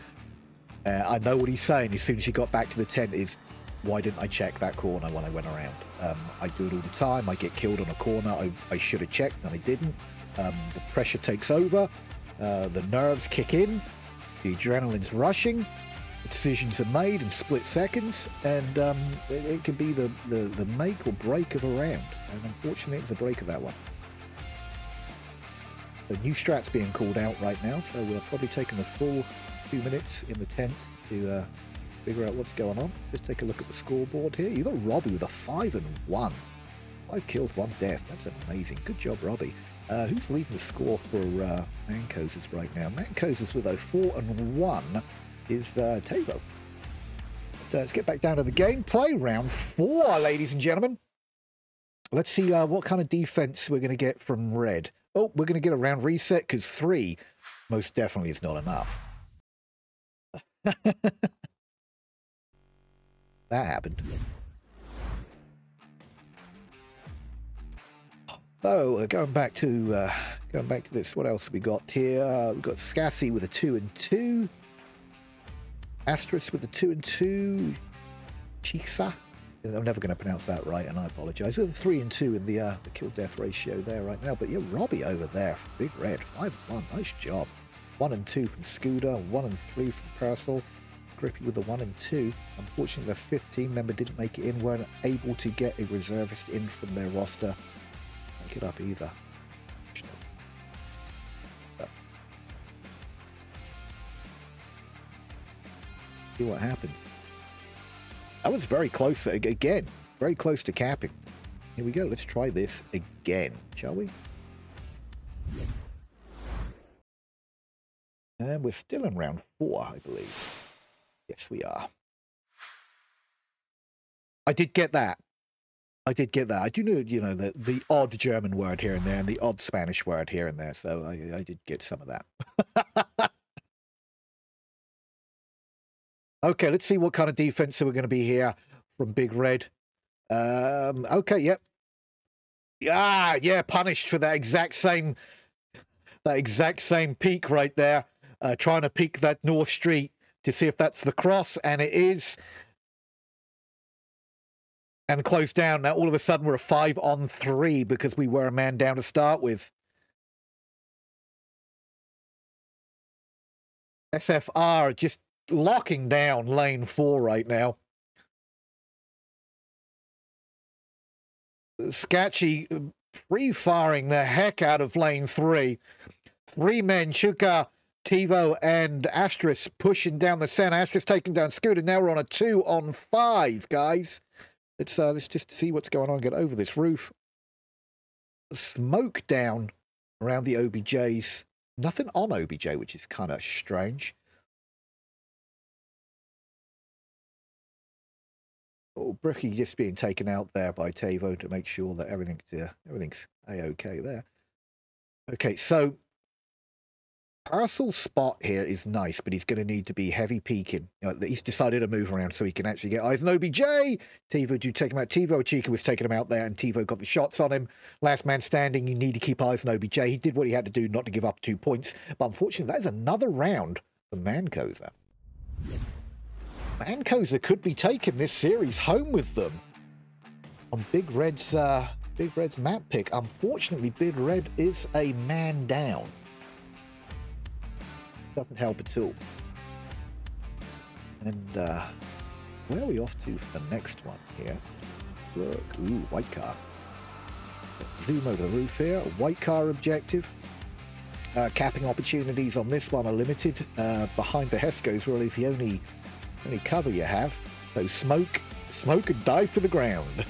I know what he's saying as soon as he got back to the tent is, why didn't I check that corner when I went around? I do it all the time. I get killed on a corner. I should have checked, and I didn't. The pressure takes over. The nerves kick in. The adrenaline's rushing. The decisions are made in split seconds, and it can be the make or break of a round. And unfortunately, it was a break of that one. The new strat's being called out right now, so we're probably taking the full 2 minutes in the tent to figure out what's going on. Let's take a look at the scoreboard here. You've got Robbie with a 5-1. 5 kills, 1 death. That's amazing. Good job, Robbie. Who's leading the score for MANCOSVR right now? MANCOSVR with a 4-1 is Tavo. But, let's get back down to the gameplay. Round 4, ladies and gentlemen. Let's see what kind of defense we're going to get from Red. Oh, we're going to get a round reset, because 3 most definitely is not enough. That happened. So going back to this, what else we got here? We've got Skassi with a 2-2, Asterisk with a 2-2, Chisa. I'm never going to pronounce that right, and I apologise. With a 3-2 in the kill-death ratio there right now. But yeah, Robbie over there for Big Red, 5-1. Nice job. 1-2 from Scooter, 1-3 from Purcell. Grippy with a 1-2. Unfortunately, the 5th team member didn't make it in. Weren't able to get a reservist in from their roster. Make it up either. See what happens. That was very close. Again, very close to capping. Here we go. Let's try this again, shall we? And we're still in round 4, I believe. Yes, we are. I did get that. I did get that. I do know, you know, the odd German word here and there and the odd Spanish word here and there. So I did get some of that. Okay, let's see what kind of defense we're going to be here from Big Red. Okay, yep. Yeah, punished for that exact same peak right there. Trying to peek that North Street to see if that's the cross, and it is. And close down. Now all of a sudden we're a 5-on-3 because we were a man down to start with. SFR just locking down lane 4 right now. Sketchy free-firing the heck out of lane 3. 3 men, Chuka, Tivo, and Astris pushing down the center. Astris taking down Scooter. Now we're on a 2-on-5, guys. Let's just see what's going on. Get over this roof. Smoke down around the OBJs. Nothing on OBJ, which is kind of strange. Oh, Brookie just being taken out there by Tavo to make sure that everything's A-okay there. Okay, so Parcel's spot here is nice, but he's going to need to be heavy peeking. He's decided to move around so he can actually get eyes on OBJ. Tivo do take him out. Tivo Chica was taking him out there, and Tivo got the shots on him. Last man standing, you need to keep eyes on OBJ. He did what he had to do not to give up 2 points, but unfortunately, that is another round for MANCOSVR. MANCOSVR could be taking this series home with them on Big Red's map pick. Unfortunately, Big Red is a man down. Doesn't help at all. And where are we off to for the next one here? Look, ooh, white car. Zoom over the roof here. White car objective. Capping opportunities on this one are limited. Behind the Hesco's really is the only cover you have. So smoke and dive for the ground,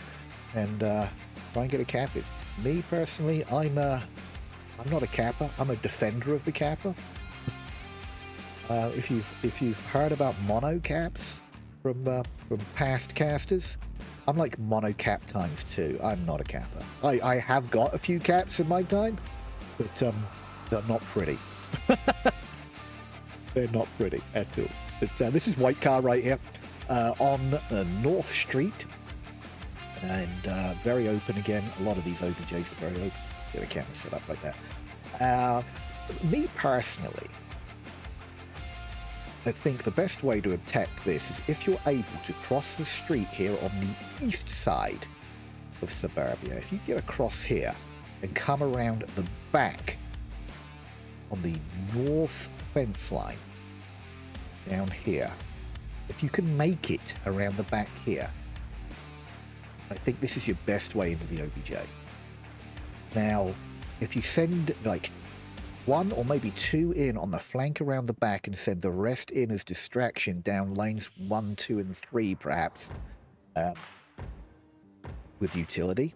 and try and get a cap in. Me personally, I'm not a capper. I'm a defender of the capper. If you've heard about mono caps from past casters, I'm like mono cap times 2. I'm not a capper. I have got a few caps in my time, but they're not pretty. They're not pretty at all. But this is white car right here on North Street, and very open again. A lot of these OBJs are very open. Get a camera set up like that. Me personally, I think the best way to attack this is if you're able to cross the street here on the east side of Suburbia. If you get across here and come around the back on the north fence line down here, if you can make it around the back here, I think this is your best way into the OBJ. Now, if you send like 1 or maybe 2 in on the flank around the back and send the rest in as distraction down lanes 1, 2, and 3, perhaps, with utility,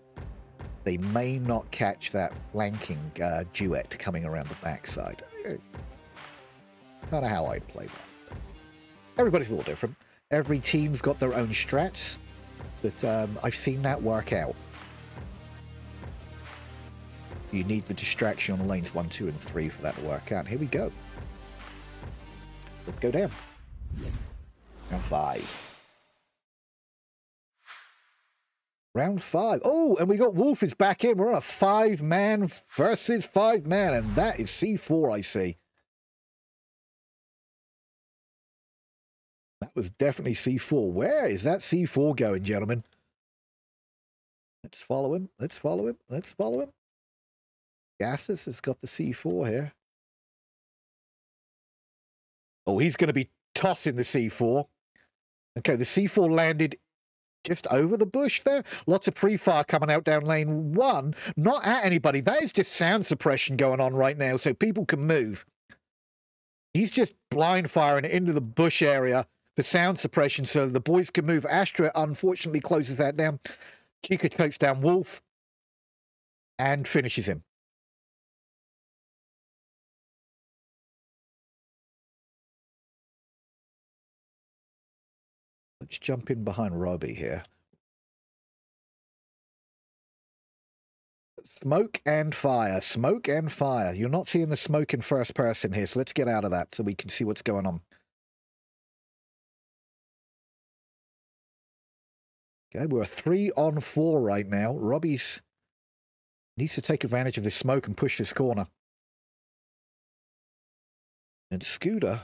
they may not catch that flanking duet coming around the backside. Kind of how I'd play that. Everybody's a little different. Every team's got their own strats, but I've seen that work out. You need the distraction on lanes 1, 2, and 3 for that to work out. Here we go. Let's go down. Round 5. Round 5. Oh, and we got Wolf is back in. We're on a 5-man versus 5-man, and that is C4, I see. That was definitely C4. Where is that C4 going, gentlemen? Let's follow him. Let's follow him. Let's follow him. Gassus has got the C4 here. Oh, he's going to be tossing the C4. Okay, the C4 landed just over the bush there. Lots of pre-fire coming out down lane 1. Not at anybody. That is just sound suppression going on right now, so people can move. He's just blind firing into the bush area for sound suppression so the boys can move. Astra unfortunately closes that down. Chica takes down Wolf and finishes him. Let's jump in behind Robbie here. Smoke and fire. Smoke and fire. You're not seeing the smoke in first person here, so let's get out of that so we can see what's going on. Okay, we're 3-on-4 right now. Robbie's needs to take advantage of this smoke and push this corner. And Scooter.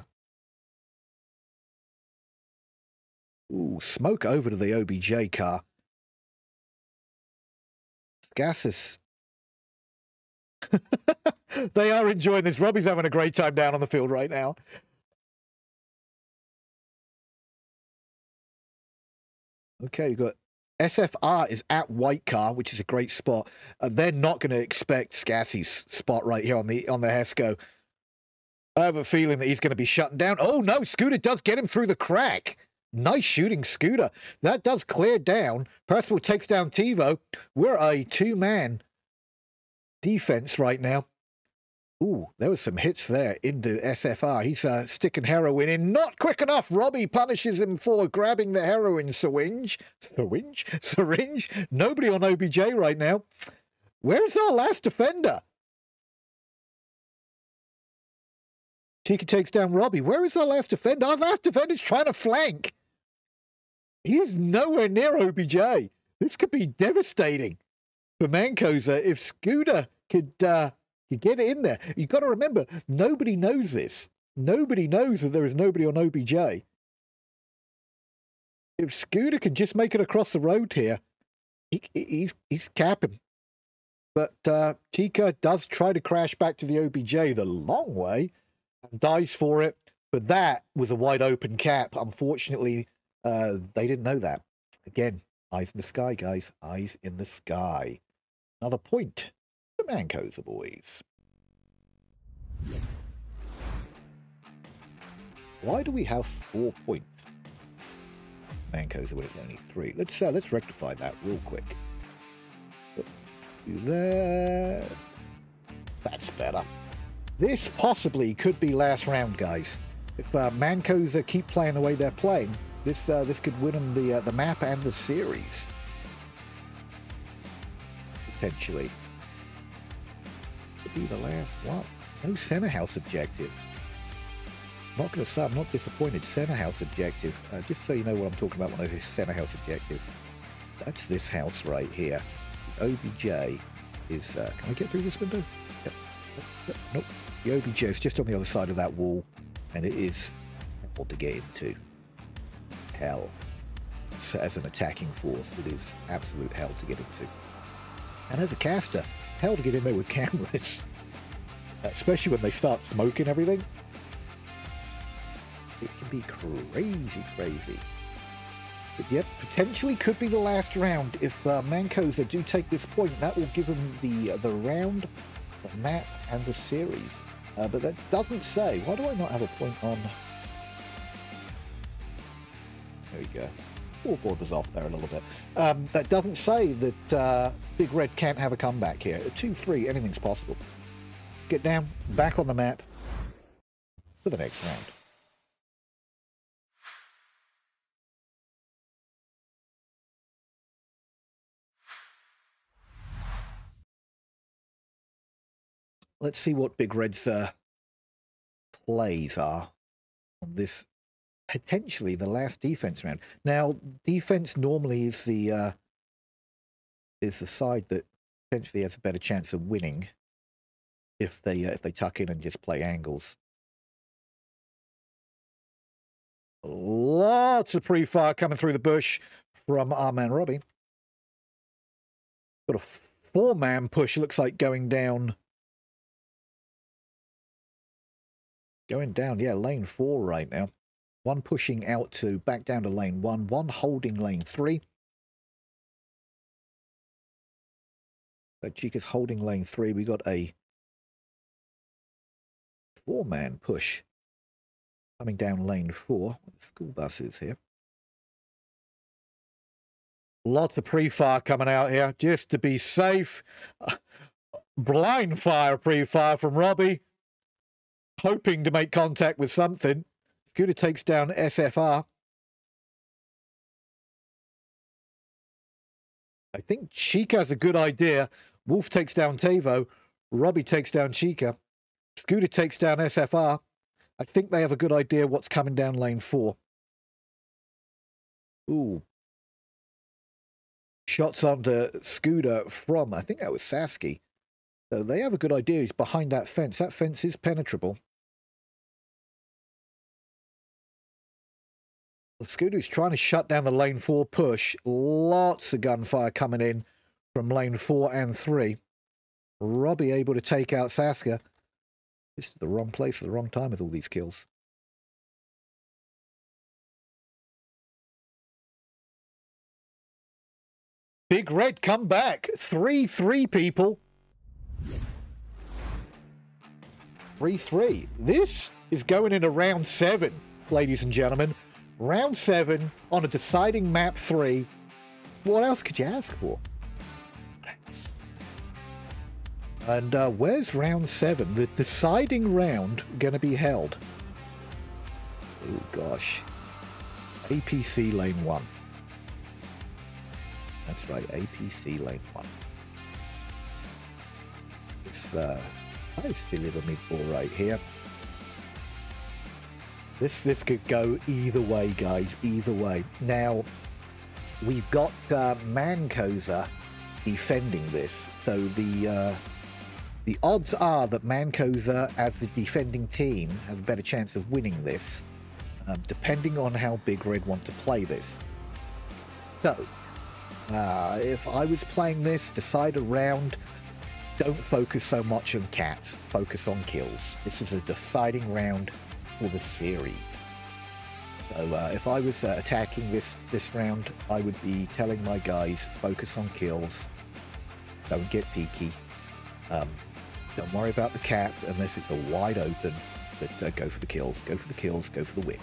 Ooh, smoke over to the OBJ car. Gases. They are enjoying this. Robbie's having a great time down on the field right now. Okay, you've got SFR is at white car, which is a great spot. They're not going to expect Scassie's spot right here on the Hesco. I have a feeling that he's going to be shutting down. Oh no, Scooter does get him through the crack. Nice shooting, Scooter. That does clear down. Percival takes down TiVo. We're a two-man defense right now. Ooh, there was some hits there into SFR. He's sticking heroin in. Not quick enough. Robbie punishes him for grabbing the heroin syringe. Syringe? Nobody on OBJ right now. Where's our last defender? Chica takes down Robbie. Where is our last defender? Our last defender's trying to flank. He is nowhere near OBJ. This could be devastating for MANCOSVR if Scooter could get it in there. You've got to remember, nobody knows this. Nobody knows that there is nobody on OBJ. If Scooter can just make it across the road here, he's capping. But Chica does try to crash back to the OBJ the long way and dies for it. But that was a wide open cap. Unfortunately, they didn't know that. Again, eyes in the sky, guys. Eyes in the sky. Another point. The MANCOSVR boys. Why do we have 4 points? MANCOSVR when it's only 3. Let's rectify that real quick. Do that. That's better. This possibly could be last round, guys. If MANCOSVR keep playing the way they're playing, this could win them the map and the series. Potentially. Could be the last one. No center house objective. Not going to say I'm not disappointed. Center house objective. Just so you know what I'm talking about when I say center house objective. That's this house right here. The OBJ is... can I get through this window? Yep. Nope. The OBJ is just on the other side of that wall. And it is hell to get into. Hell. As an attacking force, it is absolute hell to get into. And as a caster, hell to get in there with cameras. Especially when they start smoking everything. It can be crazy, crazy. But yep, potentially could be the last round. If MANCOSVR do take this point, that will give them the round, the map, and the series. But that doesn't say. Why do I not have a point on... There we go. Four borders off there a little bit. That doesn't say that Big Red can't have a comeback here. At 2-3, anything's possible. Get down, back on the map for the next round. Let's see what Big Red's plays are on this potentially the last defense round. Now, defense normally is the side that potentially has a better chance of winning if they tuck in and just play angles. Lots of pre-fire coming through the bush from our man Robbie. Got a 4-man push, looks like going down. Going down, yeah, lane 4 right now. One pushing out to back down to lane 1. One holding lane 3. So Chica's holding lane 3. We got a 4-man push coming down lane 4. The school bus is here. Lots of pre-fire coming out here, just to be safe. Blind fire pre-fire from Robbie. Hoping to make contact with something. Scooter takes down SFR. I think Chica has a good idea. Wolf takes down Tavo. Robbie takes down Chica. Scooter takes down SFR. I think they have a good idea what's coming down lane 4. Ooh. Shots onto Scooter from, I think that was Sasky. So they have a good idea. He's behind that fence. That fence is penetrable. Scooter's trying to shut down the lane 4 push. Lots of gunfire coming in from lane 4 and 3. Robbie able to take out Saska. This is the wrong place at the wrong time with all these kills. Big Red come back. 3-3 people. 3-3. This is going into round 7, ladies and gentlemen. Round 7 on a deciding map 3. What else could you ask for? And where's round 7? The deciding round going to be held. Oh gosh. APC lane 1. That's right, APC lane 1. It's nice little meatball right here. This could go either way, guys, either way. Now, we've got MANCOSVR defending this, so the odds are that MANCOSVR, as the defending team, have a better chance of winning this, depending on how Big Red want to play this. So, if I was playing this, decide a round, don't focus so much on cats, focus on kills. This is a deciding round for the series. So if I was attacking this round, I would be telling my guys, focus on kills, don't get peaky, don't worry about the cap unless it's a wide open, but go for the kills, go for the kills, go for the win.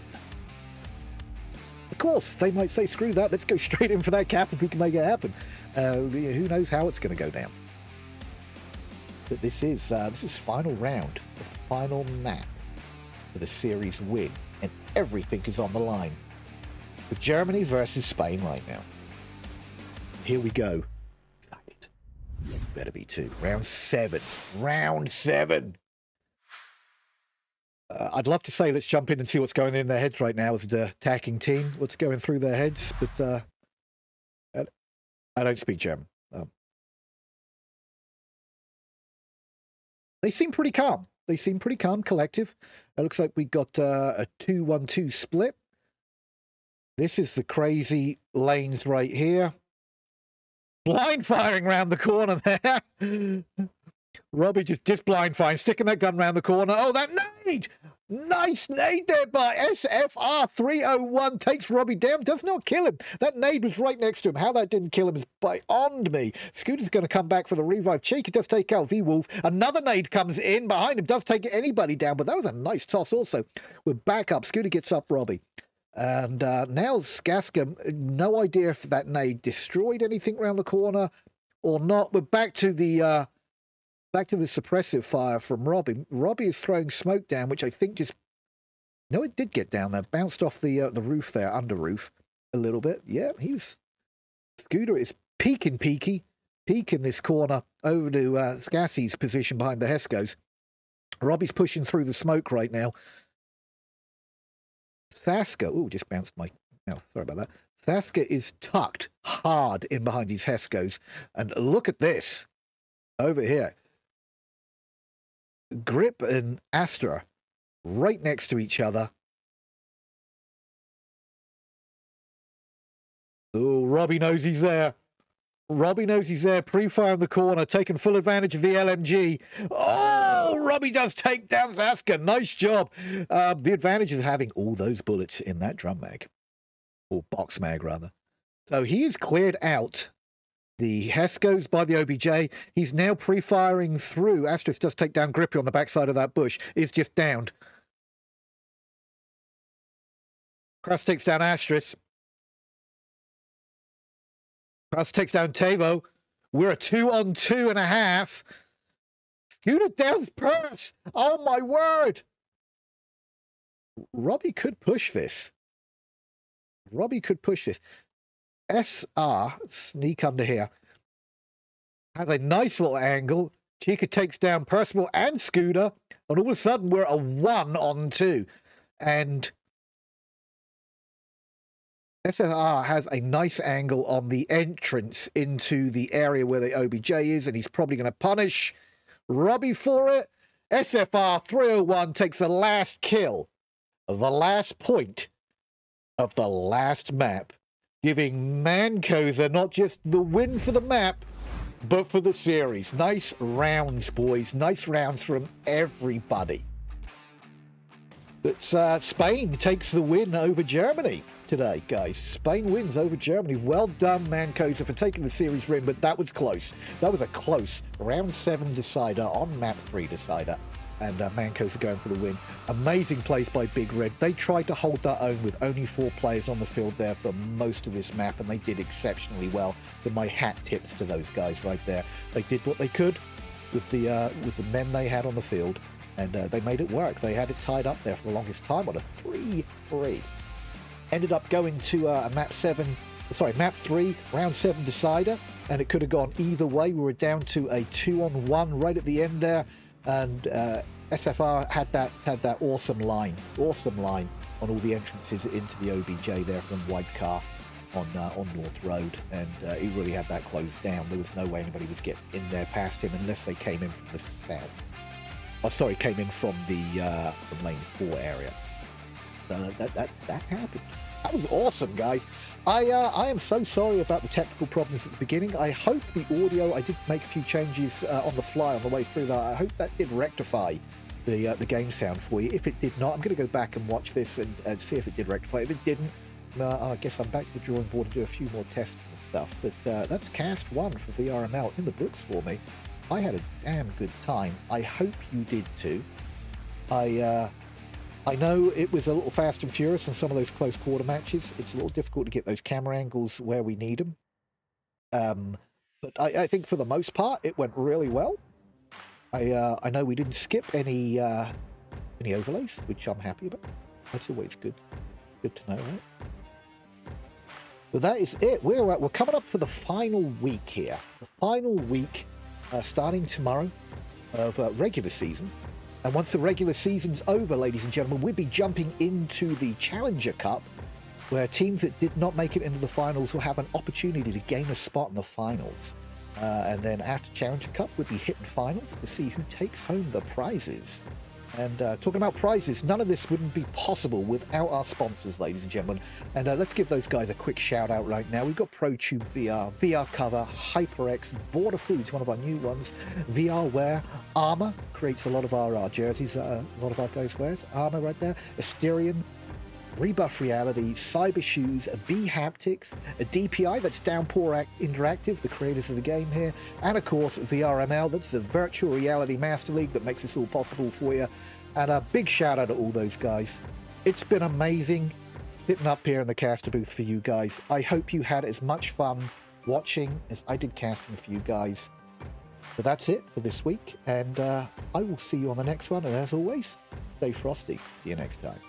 Of course, they might say, screw that, let's go straight in for that cap if we can make it happen. Who knows how it's going to go down. But this is final round, the final map for the series win, and everything is on the line. For Germany versus Spain right now. Here we go. Excited. Better be too. Round 7. Round 7. I'd love to say let's jump in and see what's going in their heads right now as the attacking team. What's going through their heads, but I don't speak German. They seem pretty calm. They seem pretty calm, collective. It looks like we got a 2-1-2 split. This is the crazy lanes right here. Blind firing around the corner there. Robbie just blind firing, sticking that gun around the corner. Oh, that nade! Nice nade there by SFR 301. Takes Robbie down, does not kill him. That nade was right next to him. How that didn't kill him is beyond me. Scooter's going to come back for the revive. Cheeky does take out V-Wolf. Another nade comes in behind him, does take anybody down, but that was a nice toss also. We're back up. Scooter gets up Robbie. And now Skaska, no idea if that nade destroyed anything around the corner or not. We're back to the suppressive fire from Robbie. Robbie is throwing smoke down, which I think just... No, it did get down there. Bounced off the roof there, under roof, a little bit. Yeah, he was... Scooter is peeking this corner over to Scassy's position behind the Heskos. Robbie's pushing through the smoke right now. Saska... Oh, just bounced my... Oh, sorry about that. Saska is tucked hard in behind these Heskos. And look at this. Over here. Grip and Astra right next to each other. Oh, Robbie knows he's there. Robbie knows he's there. Pre-fire in the corner, taking full advantage of the LMG. Oh, Robbie does take down Saska. Nice job. The advantage of having all those bullets in that drum mag. Or box mag, rather. So he is cleared out the Heskos by the OBJ. He's now pre-firing through. Astrix does take down Grippy on the backside of that bush. Is just downed. Kraus takes down Astris. Kraus takes down Tavo. We're a 2-on-2.5. Scooter downs Purse. Oh my word. Robbie could push this. Robbie could push this. SR, sneak under here, has a nice little angle. Chica takes down Percival and Scooter, and all of a sudden we're a 1-on-2. And SSR has a nice angle on the entrance into the area where the OBJ is, and he's probably going to punish Robbie for it. SFR 301 takes the last kill, the last point of the last map, giving MANCOSVR not just the win for the map, but for the series. Nice rounds, boys. Nice rounds from everybody. But Spain takes the win over Germany today, guys. Spain wins over Germany. Well done, MANCOSVR, for taking the series win, but that was close. That was a close round 7 decider on map 3 decider. And MANCOSVR going for the win. Amazing plays by Big Red. They tried to hold their own with only 4 players on the field there for most of this map, and they did exceptionally well. So my hat tips to those guys right there. They did what they could with the men they had on the field, and they made it work. They had it tied up there for the longest time on a 3-3. Ended up going to map 3, round 7 decider, and it could have gone either way. We were down to a 2-on-1 right at the end there. And SFR had that awesome line on all the entrances into the OBJ there from White Car on North Road, and he really had that closed down. There was no way anybody was getting in there past him unless they came in from the south. Oh, sorry, came in from the from lane 4 area. So that happened. That was awesome, guys. I am so sorry about the technical problems at the beginning. I hope the audio, I did make a few changes on the fly on the way through that. I hope that did rectify the game sound for you. If it did not, I'm going to go back and watch this and see if it did rectify. If it didn't, I guess I'm back to the drawing board to do a few more tests and stuff. But that's cast 1 for VRML in the books for me. I had a damn good time. I hope you did too. I know it was a little fast and furious in some of those close quarter matches. It's a little difficult to get those camera angles where we need them. But I think for the most part, it went really well. I know we didn't skip any overlays, which I'm happy about. That's always good. Good to know, right? But that is it. We're coming up for the final week here. The final week, starting tomorrow, of regular season. And once the regular season's over, ladies and gentlemen, we'll be jumping into the Challenger Cup, where teams that did not make it into the finals will have an opportunity to gain a spot in the finals. And then after Challenger Cup, we'll be hitting finals to see who takes home the prizes. And talking about prizes, none of this wouldn't be possible without our sponsors, ladies and gentlemen. And let's give those guys a quick shout out right now. We've got ProTube VR, VR Cover, HyperX, Border Foods, one of our new ones, VR Wear, Armor creates a lot of our jerseys, a lot of our guys wears. Armor right there, Asterion, Rebuff Reality, Cyber Shoes, B Haptics, a DPI, that's Downpour Interactive, the creators of the game here, and of course VRML, that's the Virtual Reality Master League that makes this all possible for you. And a big shout out to all those guys. It's been amazing sitting up here in the caster booth for you guys. I hope you had as much fun watching as I did casting for you guys. So that's it for this week, and I will see you on the next one, and as always, stay frosty. See you next time.